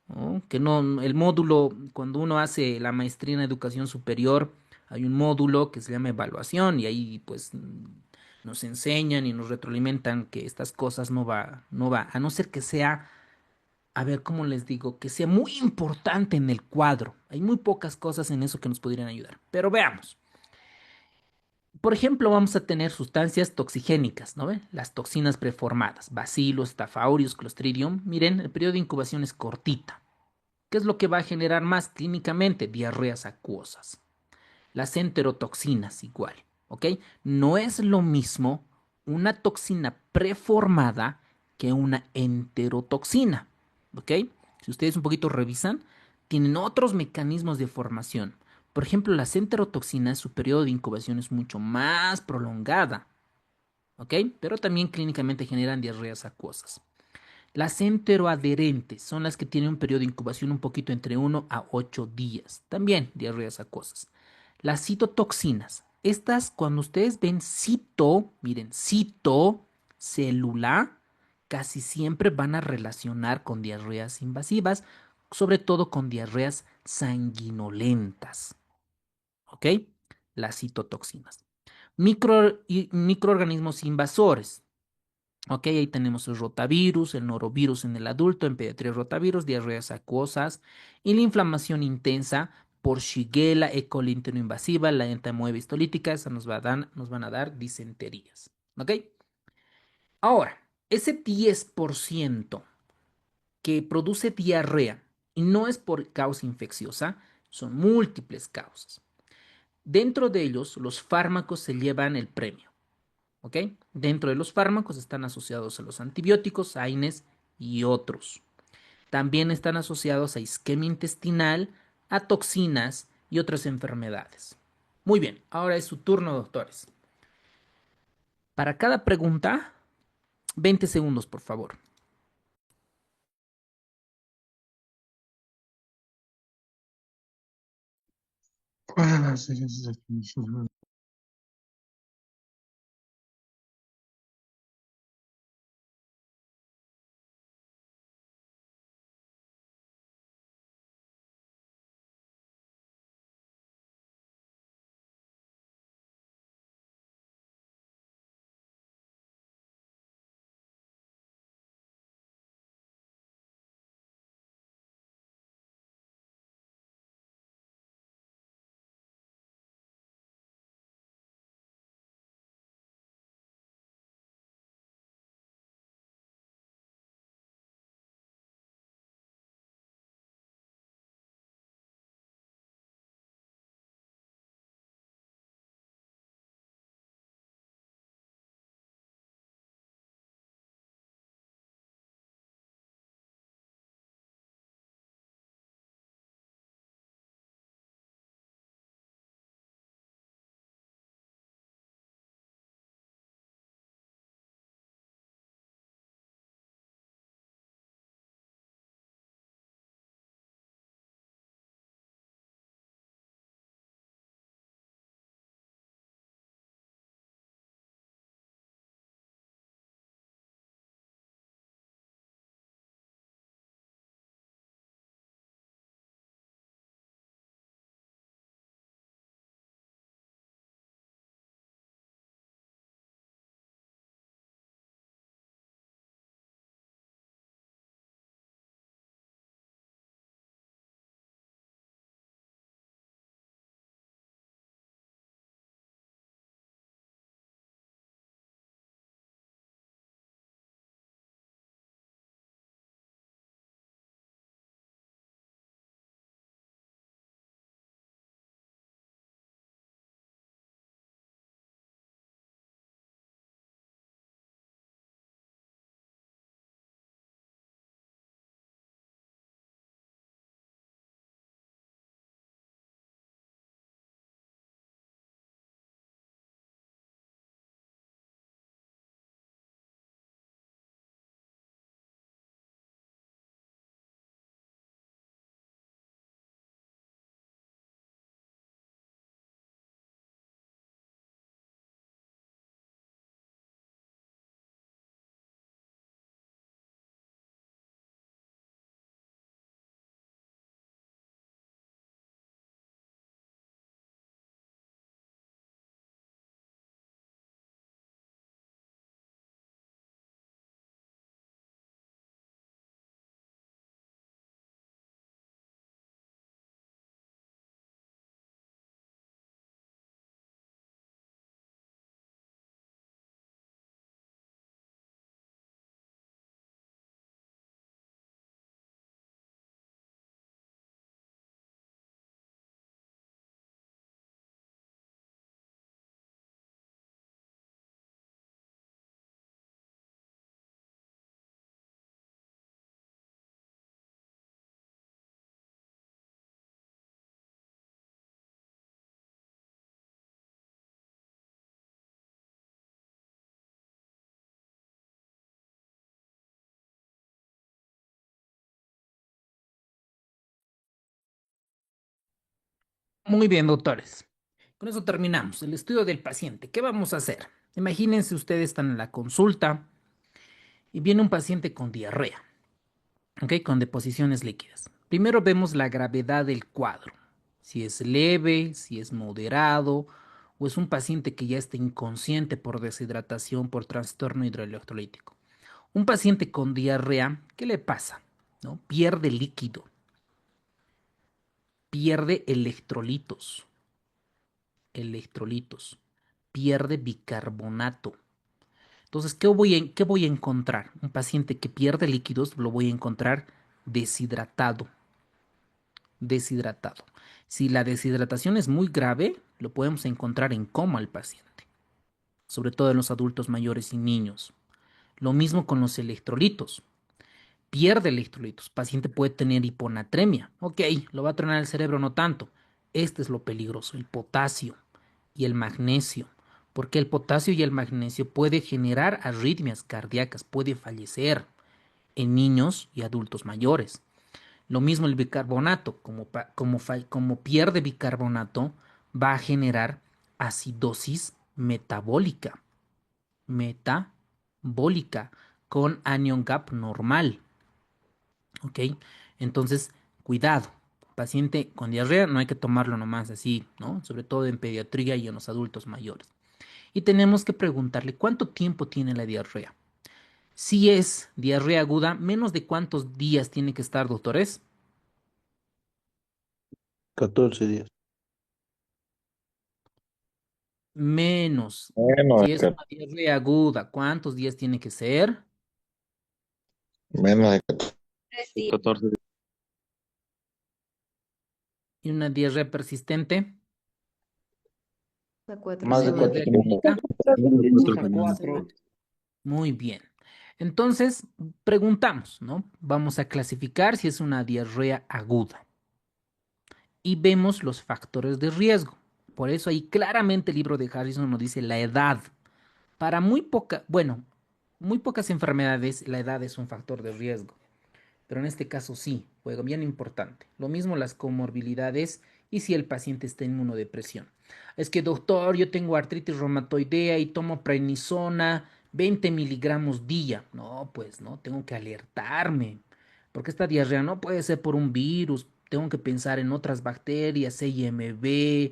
¿no? Que no, el módulo, cuando uno hace la maestría en educación superior, hay un módulo que se llama evaluación y ahí pues nos enseñan y nos retroalimentan que estas cosas no va, a no ser que sea, a ver, ¿cómo les digo? Que sea muy importante en el cuadro. Hay muy pocas cosas en eso que nos podrían ayudar. Pero veamos. Por ejemplo, vamos a tener sustancias toxigénicas, ¿no ve? Las toxinas preformadas, Bacillus, Staph aureus, Clostridium. Miren, el periodo de incubación es cortita. ¿Qué es lo que va a generar más clínicamente? Diarreas acuosas. Las enterotoxinas igual, ¿ok? No es lo mismo una toxina preformada que una enterotoxina, ¿ok? Si ustedes un poquito revisan, tienen otros mecanismos de formación. Por ejemplo, las enterotoxinas, su periodo de incubación es mucho más prolongada, ¿ok? Pero también clínicamente generan diarreas acuosas. Las enteroadherentes son las que tienen un periodo de incubación un poquito entre 1 a 8 días. También diarreas acuosas. Las citotoxinas. Estas, cuando ustedes ven miren, célula, casi siempre van a relacionar con diarreas invasivas, sobre todo con diarreas sanguinolentas. ¿Ok? Las citotoxinas. Microorganismos invasores. Ok, ahí tenemos el rotavirus, el norovirus en el adulto, en pediatría rotavirus, diarreas acuosas y la inflamación intensa por Shigella, E. coli interaminvasiva, la entamoeba histolítica, esa nos van a dar disenterías. Ok, ahora, ese 10% que produce diarrea y no es por causa infecciosa, son múltiples causas. Dentro de ellos, los fármacos se llevan el premio. ¿Ok? Dentro de los fármacos están asociados a los antibióticos, AINES y otros. También están asociados a isquemia intestinal, a toxinas y otras enfermedades. Muy bien, ahora es su turno, doctores. Para cada pregunta, 20 segundos, por favor. Muy bien, doctores. Con eso terminamos. El estudio del paciente. ¿Qué vamos a hacer? Imagínense ustedes están en la consulta y viene un paciente con diarrea, ¿ok? Con deposiciones líquidas. Primero vemos la gravedad del cuadro. Si es leve, si es moderado o es un paciente que ya está inconsciente por deshidratación, por trastorno hidroelectrolítico. Un paciente con diarrea, ¿qué le pasa? ¿No? Pierde líquido, pierde electrolitos, pierde bicarbonato. Entonces, qué voy a encontrar? Un paciente que pierde líquidos lo voy a encontrar deshidratado, deshidratado. Si la deshidratación es muy grave, lo podemos encontrar en coma al paciente, sobre todo en los adultos mayores y niños. Lo mismo con los electrolitos. Pierde electrolitos. Paciente puede tener hiponatremia. Ok, lo va a drenar el cerebro, no tanto. Este es lo peligroso, el potasio y el magnesio. Porque el potasio y el magnesio puede generar arritmias cardíacas, puede fallecer en niños y adultos mayores. Lo mismo el bicarbonato, como pierde bicarbonato, va a generar acidosis metabólica con anion gap normal. ¿Ok? Entonces, cuidado. Paciente con diarrea no hay que tomarlo nomás así, ¿no? Sobre todo en pediatría y en los adultos mayores. Y tenemos que preguntarle cuánto tiempo tiene la diarrea. Si es diarrea aguda, menos de cuántos días tiene que estar, doctores. 14 días. Menos. Menos Si de, es una diarrea aguda, ¿cuántos días tiene que ser? menos de 14 días. Y una diarrea persistente, más de una diarrea 4 semanas. crónica, 4. muy bien. Entonces, preguntamos, ¿no? Vamos a clasificar si es una diarrea aguda y vemos los factores de riesgo. Por eso ahí claramente el libro de Harrison nos dice la edad. Para muy pocas enfermedades la edad es un factor de riesgo, pero en este caso sí, juega bien importante. Lo mismo las comorbilidades y si el paciente está en inmunodepresión. Es que doctor, yo tengo artritis reumatoidea y tomo prednisona 20 miligramos día. No, pues no, tengo que alertarme, porque esta diarrea no puede ser por un virus. Tengo que pensar en otras bacterias, CIMB,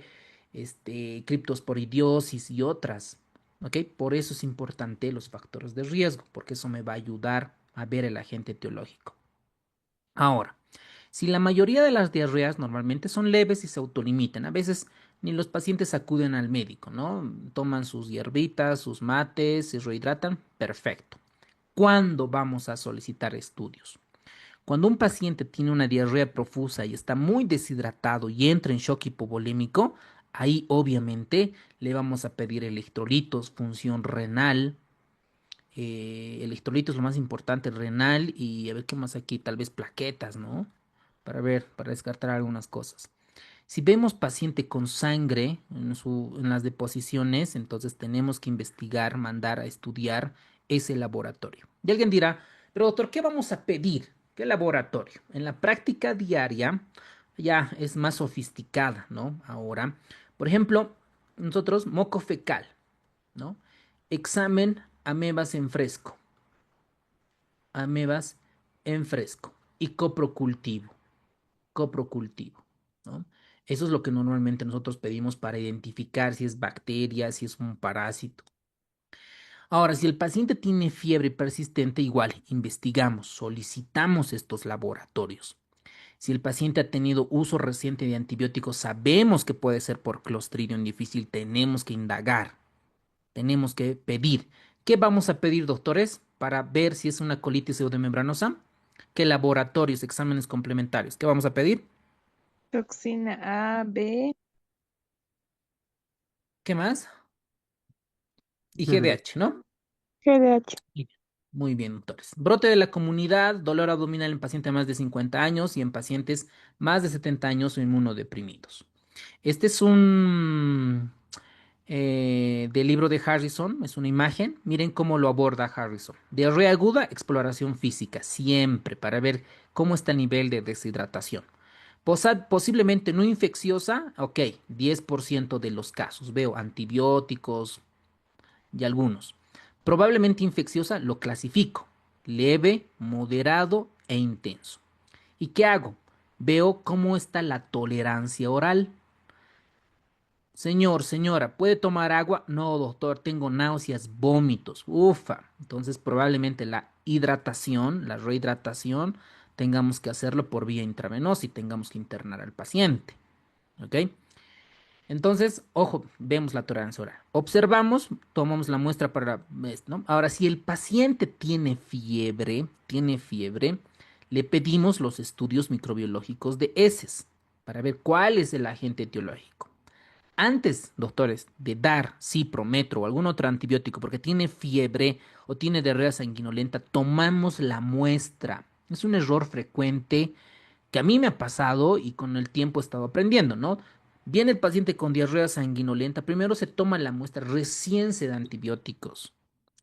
criptosporidiosis y otras. ¿Ok? Por eso es importante los factores de riesgo, porque eso me va a ayudar a ver el agente etiológico. Ahora, si la mayoría de las diarreas normalmente son leves y se autolimitan, a veces ni los pacientes acuden al médico, ¿no? Toman sus hierbitas, sus mates, se rehidratan, perfecto. ¿Cuándo vamos a solicitar estudios? Cuando un paciente tiene una diarrea profusa y está muy deshidratado y entra en shock hipovolémico, ahí obviamente le vamos a pedir electrolitos, función renal, electrolitos lo más importante, renal y a ver qué más aquí, tal vez plaquetas, ¿no? Para descartar algunas cosas. Si vemos paciente con sangre en las deposiciones, entonces tenemos que investigar, mandar a estudiar ese laboratorio. Y alguien dirá, pero doctor, ¿qué vamos a pedir? ¿Qué laboratorio? En la práctica diaria ya es más sofisticada, ¿no? Ahora, por ejemplo, nosotros moco fecal, ¿no? Examen amebas amebas en fresco y coprocultivo, ¿no? Eso es lo que normalmente nosotros pedimos para identificar si es bacteria, si es un parásito. Ahora, si el paciente tiene fiebre persistente, igual investigamos, solicitamos estos laboratorios. Si el paciente ha tenido uso reciente de antibióticos, sabemos que puede ser por Clostridium difícil, tenemos que indagar, tenemos que pedir. ¿Qué vamos a pedir, doctores, para ver si es una colitis pseudomembranosa? ¿Qué laboratorios, exámenes complementarios? ¿Qué vamos a pedir? Toxina A, B, ¿Qué más? Y GDH, ¿no? GDH. Muy bien, doctores. Brote de la comunidad, dolor abdominal en pacientes de más de 50 años y en pacientes más de 70 años o inmunodeprimidos. Este es un del libro de Harrison, es una imagen. Miren cómo lo aborda Harrison. Diarrea aguda, exploración física, siempre para ver cómo está el nivel de deshidratación. Posiblemente no infecciosa, ok, 10% de los casos. Veo antibióticos y algunos. Probablemente infecciosa, lo clasifico. Leve, moderado e intenso. ¿Y qué hago? Veo cómo está la tolerancia oral. Señor, señora, ¿puede tomar agua? No, doctor, tengo náuseas, vómitos. Ufa. Entonces probablemente la hidratación, la rehidratación, tengamos que hacerlo por vía intravenosa y tengamos que internar al paciente. ¿Ok? Entonces, ojo, vemos la tolerancia oral. Observamos, tomamos la muestra para, ¿no? Ahora, si el paciente tiene fiebre, le pedimos los estudios microbiológicos de heces para ver cuál es el agente etiológico. Antes, doctores, de dar ciprometro o algún otro antibiótico porque tiene fiebre o tiene diarrea sanguinolenta, tomamos la muestra. Es un error frecuente que a mí me ha pasado y con el tiempo he estado aprendiendo, ¿no? Viene el paciente con diarrea sanguinolenta, primero se toma la muestra, recién se da antibióticos,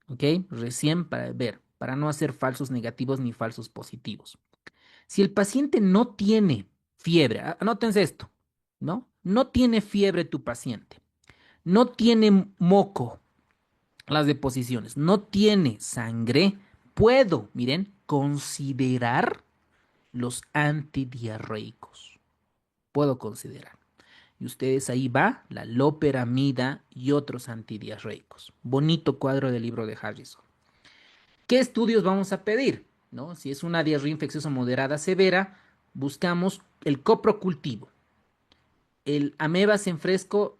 ¿ok? Recién para ver, para no hacer falsos negativos ni falsos positivos. Si el paciente no tiene fiebre, anótense esto, ¿no? No tiene fiebre tu paciente, no tiene moco, las deposiciones, no tiene sangre, puedo, miren, considerar los antidiarreicos. Puedo considerar. Y ustedes ahí va la loperamida y otros antidiarreicos. Bonito cuadro del libro de Harrison. ¿Qué estudios vamos a pedir? ¿No? Si es una diarrea infecciosa moderada severa, buscamos el coprocultivo, el amebas en fresco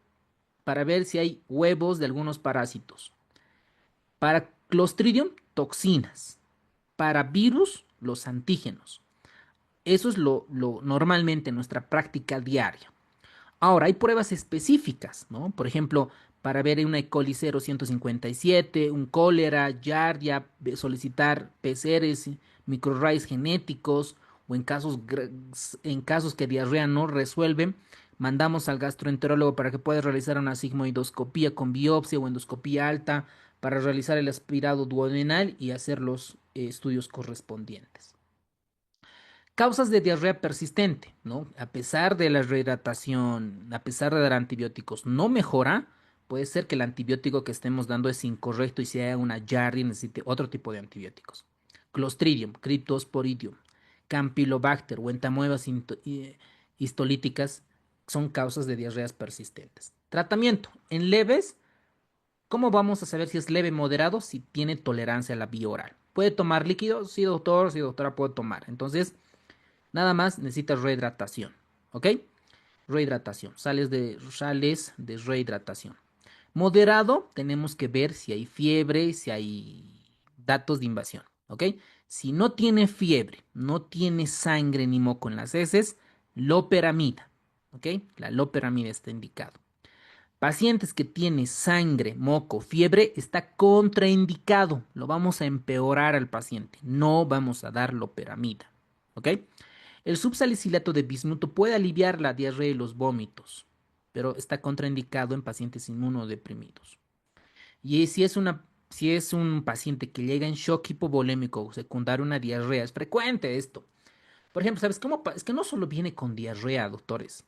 para ver si hay huevos de algunos parásitos. Para Clostridium, toxinas. Para virus, los antígenos. Eso es lo normalmente en nuestra práctica diaria. Ahora, hay pruebas específicas, ¿no? Por ejemplo, para ver una E. coli 0157, un cólera, Giardia, solicitar PCRs, microarrays genéticos, o en casos que diarrea no resuelven, mandamos al gastroenterólogo para que pueda realizar una sigmoidoscopía con biopsia o endoscopía alta para realizar el aspirado duodenal y hacer los estudios correspondientes. Causas de diarrea persistente, ¿no? A pesar de la rehidratación, a pesar de dar antibióticos, no mejora. Puede ser que el antibiótico que estemos dando es incorrecto y si hay una Giardia necesite otro tipo de antibióticos. Clostridium, Cryptosporidium, Campylobacter o entamoebas histolíticas son causas de diarreas persistentes. Tratamiento. En leves, ¿cómo vamos a saber si es leve o moderado? Si tiene tolerancia a la vía oral. ¿Puede tomar líquido? Sí, doctor, sí, doctora, puedo tomar. Entonces, nada más necesitas rehidratación, ¿ok? Rehidratación, sales de rehidratación. Moderado, tenemos que ver si hay fiebre, si hay datos de invasión, ¿ok? Si no tiene fiebre, no tiene sangre ni moco en las heces, loperamida, ¿ok? La loperamida está indicado. Pacientes que tienen sangre, moco, fiebre, está contraindicado. Lo vamos a empeorar al paciente. No vamos a dar loperamida, ¿ok? El subsalicilato de bismuto puede aliviar la diarrea y los vómitos, pero está contraindicado en pacientes inmunodeprimidos. Y si es un paciente que llega en shock hipovolémico secundario a una diarrea, es frecuente esto. Por ejemplo, ¿sabes cómo? Es que no solo viene con diarrea, doctores.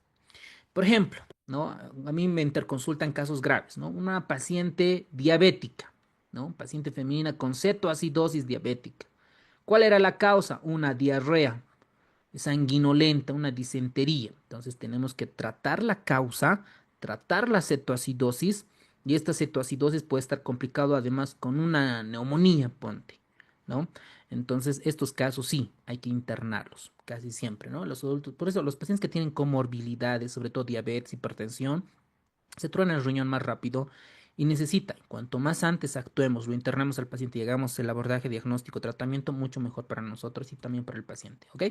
Por ejemplo, ¿no? A mí me interconsultan casos graves, ¿no? Una paciente diabética, ¿no? Paciente femenina con cetoacidosis diabética. ¿Cuál era la causa? Una diarrea sanguinolenta, una disentería. Entonces tenemos que tratar la causa, tratar la cetoacidosis y esta cetoacidosis puede estar complicado además con una neumonía, ponte, ¿no? Entonces estos casos sí, hay que internarlos casi siempre, ¿no? Los adultos, por eso los pacientes que tienen comorbilidades, sobre todo diabetes, hipertensión, se truena el riñón más rápido y necesita, cuanto más antes actuemos, lo internamos al paciente y hagamos el abordaje diagnóstico, tratamiento, mucho mejor para nosotros y también para el paciente, ¿ok?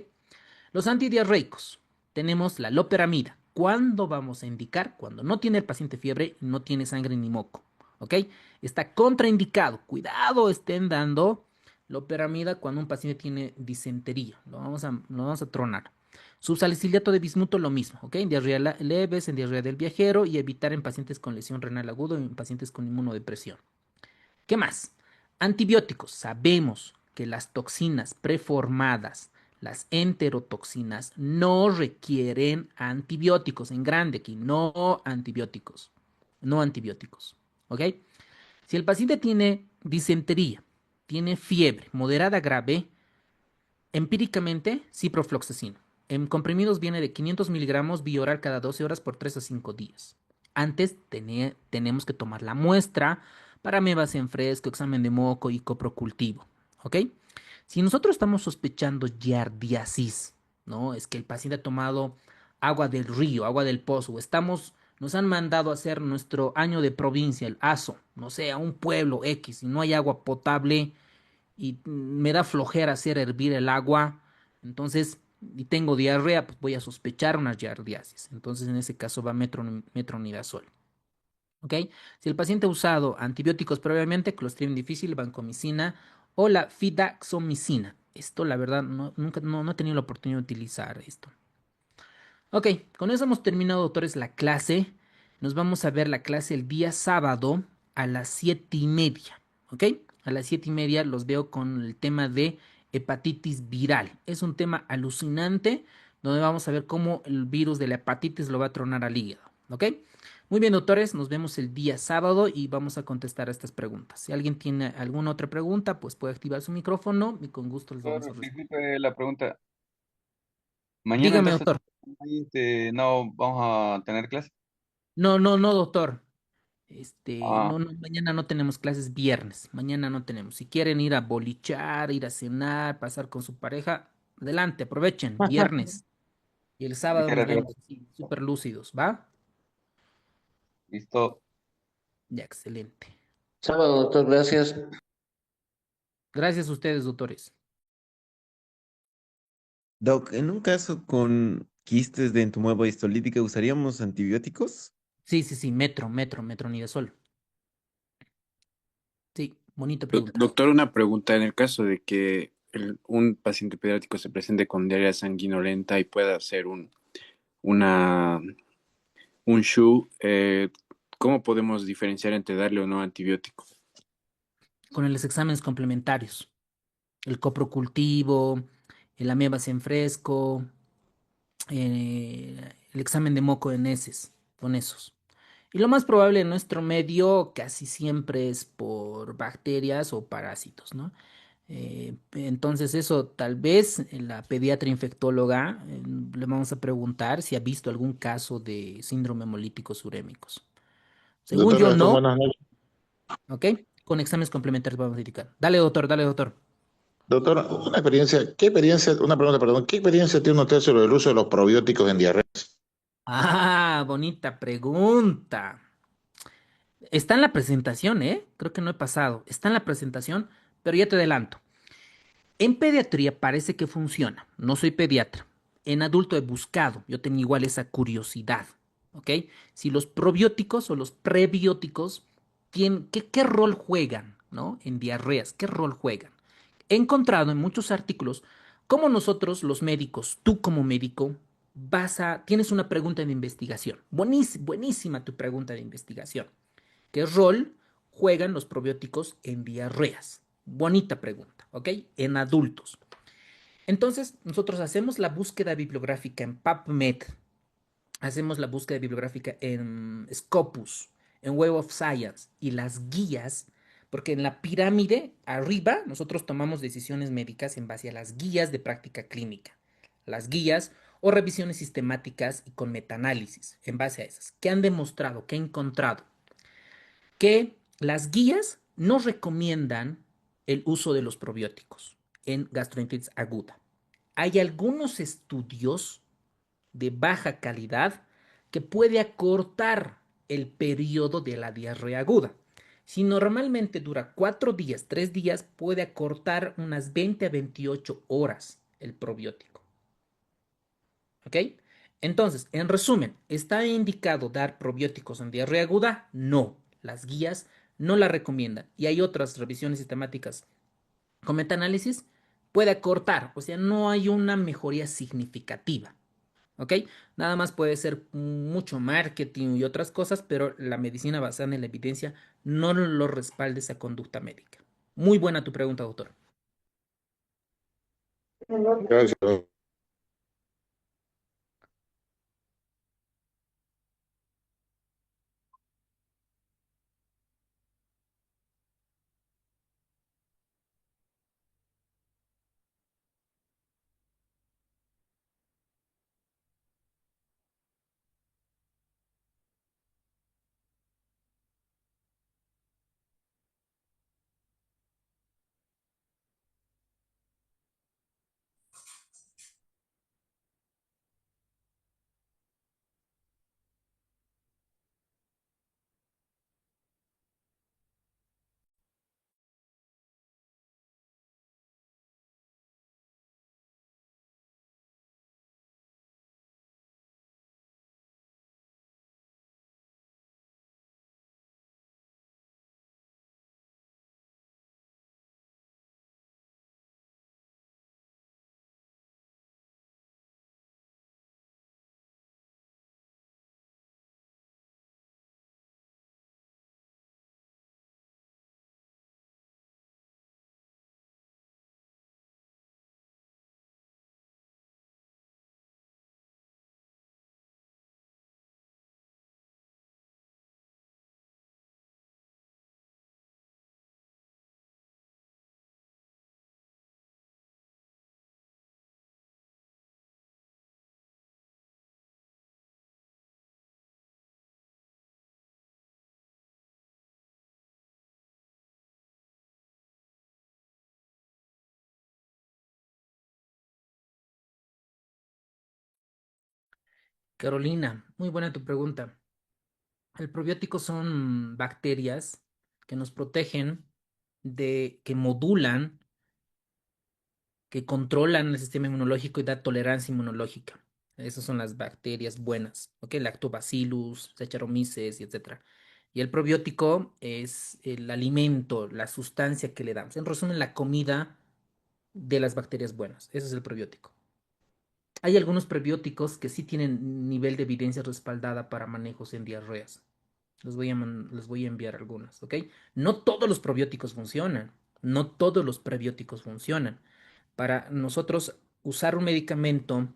Los antidiarreicos, tenemos la loperamida. ¿Cuándo vamos a indicar? Cuando no tiene el paciente fiebre, no tiene sangre ni moco, ¿ok? Está contraindicado. Cuidado, estén dando loperamida cuando un paciente tiene disentería. Lo vamos a tronar. Subsalicilato de bismuto, lo mismo, ¿ok? En diarrea leves, en diarrea del viajero y evitar en pacientes con lesión renal aguda y en pacientes con inmunodepresión. ¿Qué más? Antibióticos. Sabemos que las toxinas preformadas, las enterotoxinas no requieren antibióticos, en grande aquí, no antibióticos, no antibióticos, ¿ok? Si el paciente tiene disentería, tiene fiebre moderada grave, empíricamente, ciprofloxacino. En comprimidos viene de 500 miligramos vía oral cada 12 horas por 3 a 5 días. Antes tenemos que tomar la muestra para amebas en fresco, examen de moco y coprocultivo. ¿Ok? Si nosotros estamos sospechando giardiasis, ¿no? Es que el paciente ha tomado agua del río, agua del pozo, nos han mandado a hacer nuestro año de provincia, el ASO, no sé, a un pueblo X, y no hay agua potable y me da flojera hacer hervir el agua, entonces, y tengo diarrea, pues voy a sospechar una giardiasis. Entonces, en ese caso va metronidazol. ¿Ok? Si el paciente ha usado antibióticos previamente, Clostridium difficile, vancomicina o la fidaxomicina. Esto, la verdad, nunca no he tenido la oportunidad de utilizar esto. Ok, con eso hemos terminado, doctores, la clase. Nos vamos a ver la clase el día sábado a las 7:30. ¿Ok? A las 7:30 los veo con el tema de hepatitis viral. Es un tema alucinante donde vamos a ver cómo el virus de la hepatitis lo va a tronar al hígado. ¿Ok? Muy bien, doctores, nos vemos el día sábado y vamos a contestar a estas preguntas. Si alguien tiene alguna otra pregunta, pues puede activar su micrófono y con gusto les vamos a Doctor, responder. disculpe la pregunta. Mañana Dígame, entonces doctor. no vamos a tener clase. No, no, no, doctor. Ah, Mañana no tenemos clases viernes, mañana no tenemos. Si quieren ir a bolichar, ir a cenar, pasar con su pareja, adelante, aprovechen, viernes. Y el sábado muchas nos gracias. vemos así, súper lúcidos, ¿va? Listo. Ya, excelente. Sábado, doctor, gracias. Gracias a ustedes, doctores. Doc, en un caso con quistes de entumoeba histolítica, ¿usaríamos antibióticos? Sí, sí, sí, metronidazol. Sí, bonita pregunta. Doctor, una pregunta. En el caso de que un paciente pediátrico se presente con diarrea sanguinolenta y pueda hacer una, un SHU, ¿cómo podemos diferenciar entre darle o no antibiótico? Con los exámenes complementarios, el coprocultivo, el amebas en fresco, el examen de moco en heces, con esos. Y lo más probable en nuestro medio casi siempre es por bacterias o parásitos, ¿no? Entonces eso tal vez la pediatra infectóloga le vamos a preguntar si ha visto algún caso de síndrome hemolíticos urémicos. Según Doctor yo Gastón, no, buenas noches. ¿ok? Con exámenes complementarios vamos a indicar. Dale, doctor, dale, doctor. Doctor, una pregunta, perdón, ¿qué experiencia tiene usted sobre el uso de los probióticos en diarrea? Ah, bonita pregunta. Está en la presentación, ¿eh? Creo que no he pasado. Está en la presentación, pero ya te adelanto. En pediatría parece que funciona. No soy pediatra. En adulto he buscado. Yo tenía igual esa curiosidad. ¿Ok? Si los probióticos o los prebióticos tienen, ¿qué rol juegan? ¿No? En diarreas, ¿qué rol juegan? He encontrado en muchos artículos cómo nosotros, los médicos, tú como médico, tienes una pregunta de investigación. Buenísima tu pregunta de investigación. ¿Qué rol juegan los probióticos en diarreas? Bonita pregunta, ¿ok? En adultos. Entonces, nosotros hacemos la búsqueda bibliográfica en PubMed, hacemos la búsqueda bibliográfica en Scopus, en Web of Science y las guías, porque en la pirámide arriba nosotros tomamos decisiones médicas en base a las guías de práctica clínica, las guías o revisiones sistemáticas y con metaanálisis en base a esas, que han demostrado, que han encontrado que las guías no recomiendan el uso de los probióticos en gastroenteritis aguda. Hay algunos estudios de baja calidad que puede acortar el periodo de la diarrea aguda. Si normalmente dura 4 días, 3 días, puede acortar unas 20 a 28 horas el probiótico. ¿Ok? Entonces, en resumen, ¿está indicado dar probióticos en diarrea aguda? No, las guías no la recomiendan. Y hay otras revisiones sistemáticas con metaanálisis, puede acortar, o sea, no hay una mejoría significativa. ¿Ok? Nada más puede ser mucho marketing y otras cosas, pero la medicina basada en la evidencia no lo respalda esa conducta médica. Muy buena tu pregunta, doctor. Gracias. Carolina, muy buena tu pregunta. El probiótico son bacterias que nos protegen que modulan, que controlan el sistema inmunológico y da tolerancia inmunológica. Esas son las bacterias buenas, ¿ok? Lactobacillus, Saccharomyces y etcétera. Y el probiótico es el alimento, la sustancia que le damos. En resumen, la comida de las bacterias buenas. Ese es el probiótico. Hay algunos prebióticos que sí tienen nivel de evidencia respaldada para manejos en diarreas. Les voy a enviar algunas, ¿ok? No todos los probióticos funcionan. No todos los prebióticos funcionan. Para nosotros usar un medicamento,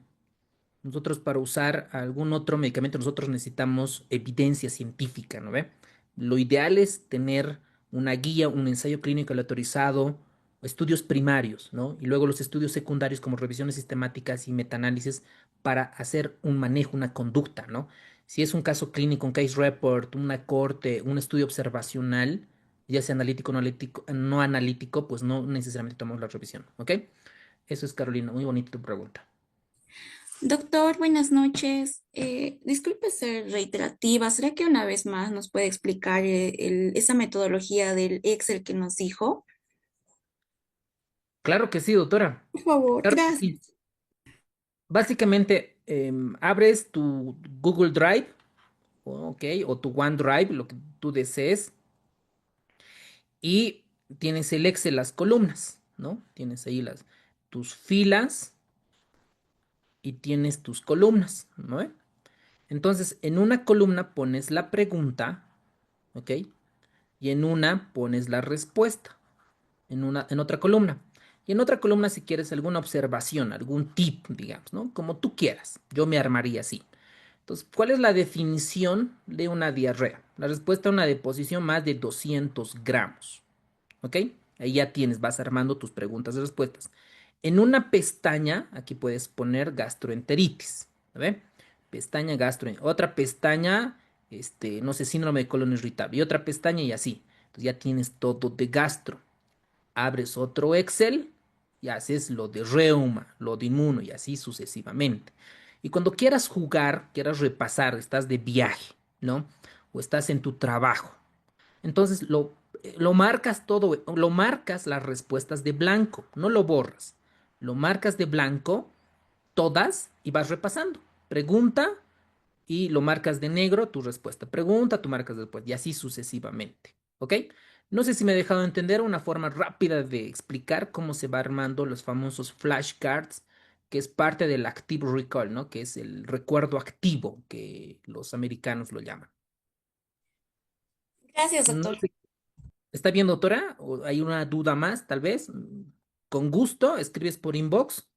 nosotros para usar algún otro medicamento, nosotros necesitamos evidencia científica, ¿no ve? Lo ideal es tener una guía, un ensayo clínico aleatorizado, estudios primarios, ¿no? Y luego los estudios secundarios como revisiones sistemáticas y metaanálisis para hacer un manejo, una conducta, ¿no? Si es un caso clínico, un case report, una corte, un estudio observacional, ya sea analítico o no analítico, pues no necesariamente tomamos la revisión, ¿ok? Eso es, Carolina, muy bonita tu pregunta. Doctor, buenas noches. Disculpe ser reiterativa. ¿Será que una vez más nos puede explicar esa metodología del Excel que nos dijo? Claro que sí, doctora. Por favor, Claro que sí. gracias. Básicamente, abres tu Google Drive, ok, o tu OneDrive, lo que tú desees, y tienes el Excel, las columnas, ¿no? Tienes ahí tus filas y tienes tus columnas, ¿no? Entonces, en una columna pones la pregunta, ¿ok? Y en una pones la respuesta, en otra columna. Y en otra columna, si quieres alguna observación, algún tip, digamos, ¿no? Como tú quieras. Yo me armaría así. Entonces, ¿cuál es la definición de una diarrea? La respuesta a una deposición más de 200 gramos. ¿Ok? Ahí ya tienes, vas armando tus preguntas y respuestas. En una pestaña, aquí puedes poner gastroenteritis. ¿Ve? Pestaña gastroenteritis. Otra pestaña, no sé, síndrome de colon irritable. Y otra pestaña y así. Entonces ya tienes todo de gastro. Abres otro Excel y haces lo de reuma, lo de inmuno y así sucesivamente. Y cuando quieras jugar, quieras repasar, estás de viaje, ¿no? O estás en tu trabajo. Entonces lo marcas todo, lo marcas las respuestas de blanco, no lo borras. Lo marcas de blanco todas y vas repasando. Pregunta y lo marcas de negro, tu respuesta. Pregunta, tú marcas después y así sucesivamente. ¿Ok? No sé si me he dejado entender una forma rápida de explicar cómo se va armando los famosos flashcards, que es parte del active recall, ¿no? Que es el recuerdo activo que los americanos lo llaman. Gracias, No doctor. sé, ¿está bien, doctora? ¿O hay una duda más, tal vez? Con gusto, escribes por inbox.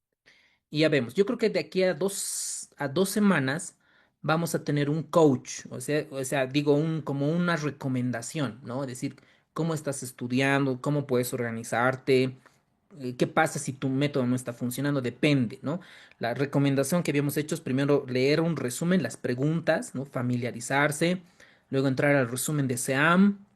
Y ya vemos. Yo creo que de aquí a 2 semanas vamos a tener un coach, o sea, digo, como una recomendación, ¿no? Es decir, cómo estás estudiando, cómo puedes organizarte, qué pasa si tu método no está funcionando, depende, ¿no? La recomendación que habíamos hecho es primero leer un resumen, las preguntas, ¿no? Familiarizarse, luego entrar al resumen de SEAM,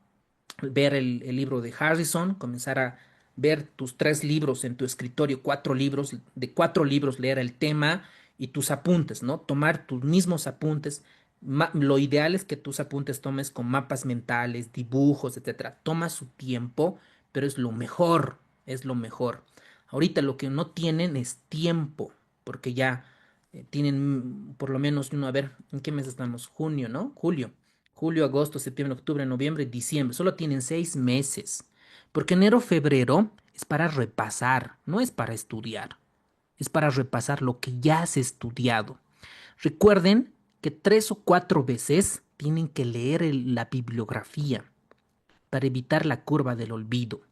ver el libro de Harrison, comenzar a ver tus 3 libros en tu escritorio, 4 libros, de 4 libros leer el tema y tus apuntes, ¿no? Tomar tus mismos apuntes. Lo ideal es que tus apuntes tomes con mapas mentales, dibujos, etcétera. Toma su tiempo, pero es lo mejor, es lo mejor. Ahorita lo que no tienen es tiempo, porque ya tienen por lo menos uno, a ver, ¿en qué mes estamos? Junio, ¿no? Julio, agosto, septiembre, octubre, noviembre, diciembre. Solo tienen 6 meses. Porque enero, febrero es para repasar, no es para estudiar. Es para repasar lo que ya has estudiado. Recuerden que 3 o 4 veces tienen que leer la bibliografía para evitar la curva del olvido.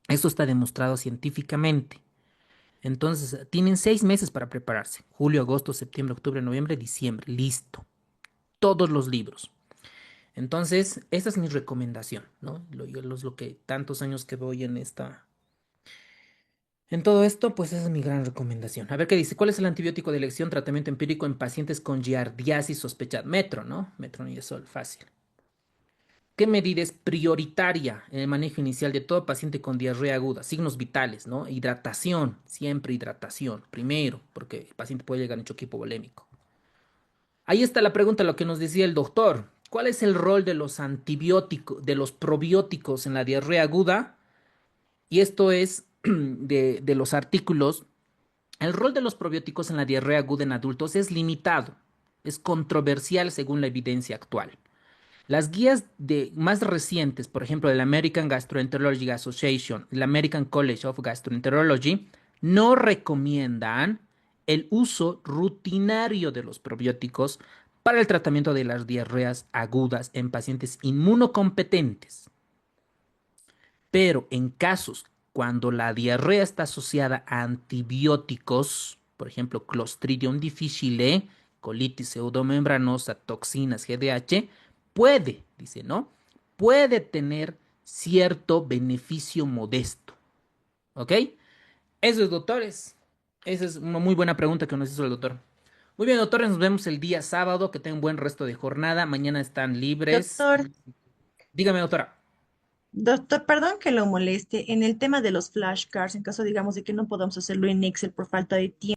Esto está demostrado científicamente. Entonces, tienen 6 meses para prepararse. Julio, agosto, septiembre, octubre, noviembre, diciembre. Listo. Todos los libros. Entonces, esa es mi recomendación, ¿no? Es lo que tantos años que voy en todo esto, pues esa es mi gran recomendación. A ver qué dice. ¿Cuál es el antibiótico de elección, tratamiento empírico en pacientes con giardiasis sospechada? Metro, ¿no? Metronidazol, fácil. ¿Qué medida es prioritaria en el manejo inicial de todo paciente con diarrea aguda? Signos vitales, ¿no? Hidratación, siempre hidratación, primero, porque el paciente puede llegar en choque hipovolémico. Ahí está la pregunta, lo que nos decía el doctor. ¿Cuál es el rol de los antibióticos, de los probióticos en la diarrea aguda? Y esto es de los artículos. El rol de los probióticos en la diarrea aguda en adultos es limitado. Es controversial según la evidencia actual. Las guías más recientes, por ejemplo, de la American Gastroenterology Association y la American College of Gastroenterology, no recomiendan el uso rutinario de los probióticos para el tratamiento de las diarreas agudas en pacientes inmunocompetentes. Pero en casos cuando la diarrea está asociada a antibióticos, por ejemplo, Clostridium difficile, colitis pseudomembranosa, toxinas, GDH, puede, dice, ¿no? Puede tener cierto beneficio modesto. ¿Ok? Eso es, doctores. Esa es una muy buena pregunta que nos hizo el doctor. Muy bien, doctores, nos vemos el día sábado. Que tengan un buen resto de jornada. Mañana están libres. Doctor, Dígame, doctora. doctor, perdón que lo moleste. En el tema de los flashcards, en caso, digamos, de que no podamos hacerlo en Excel por falta de tiempo.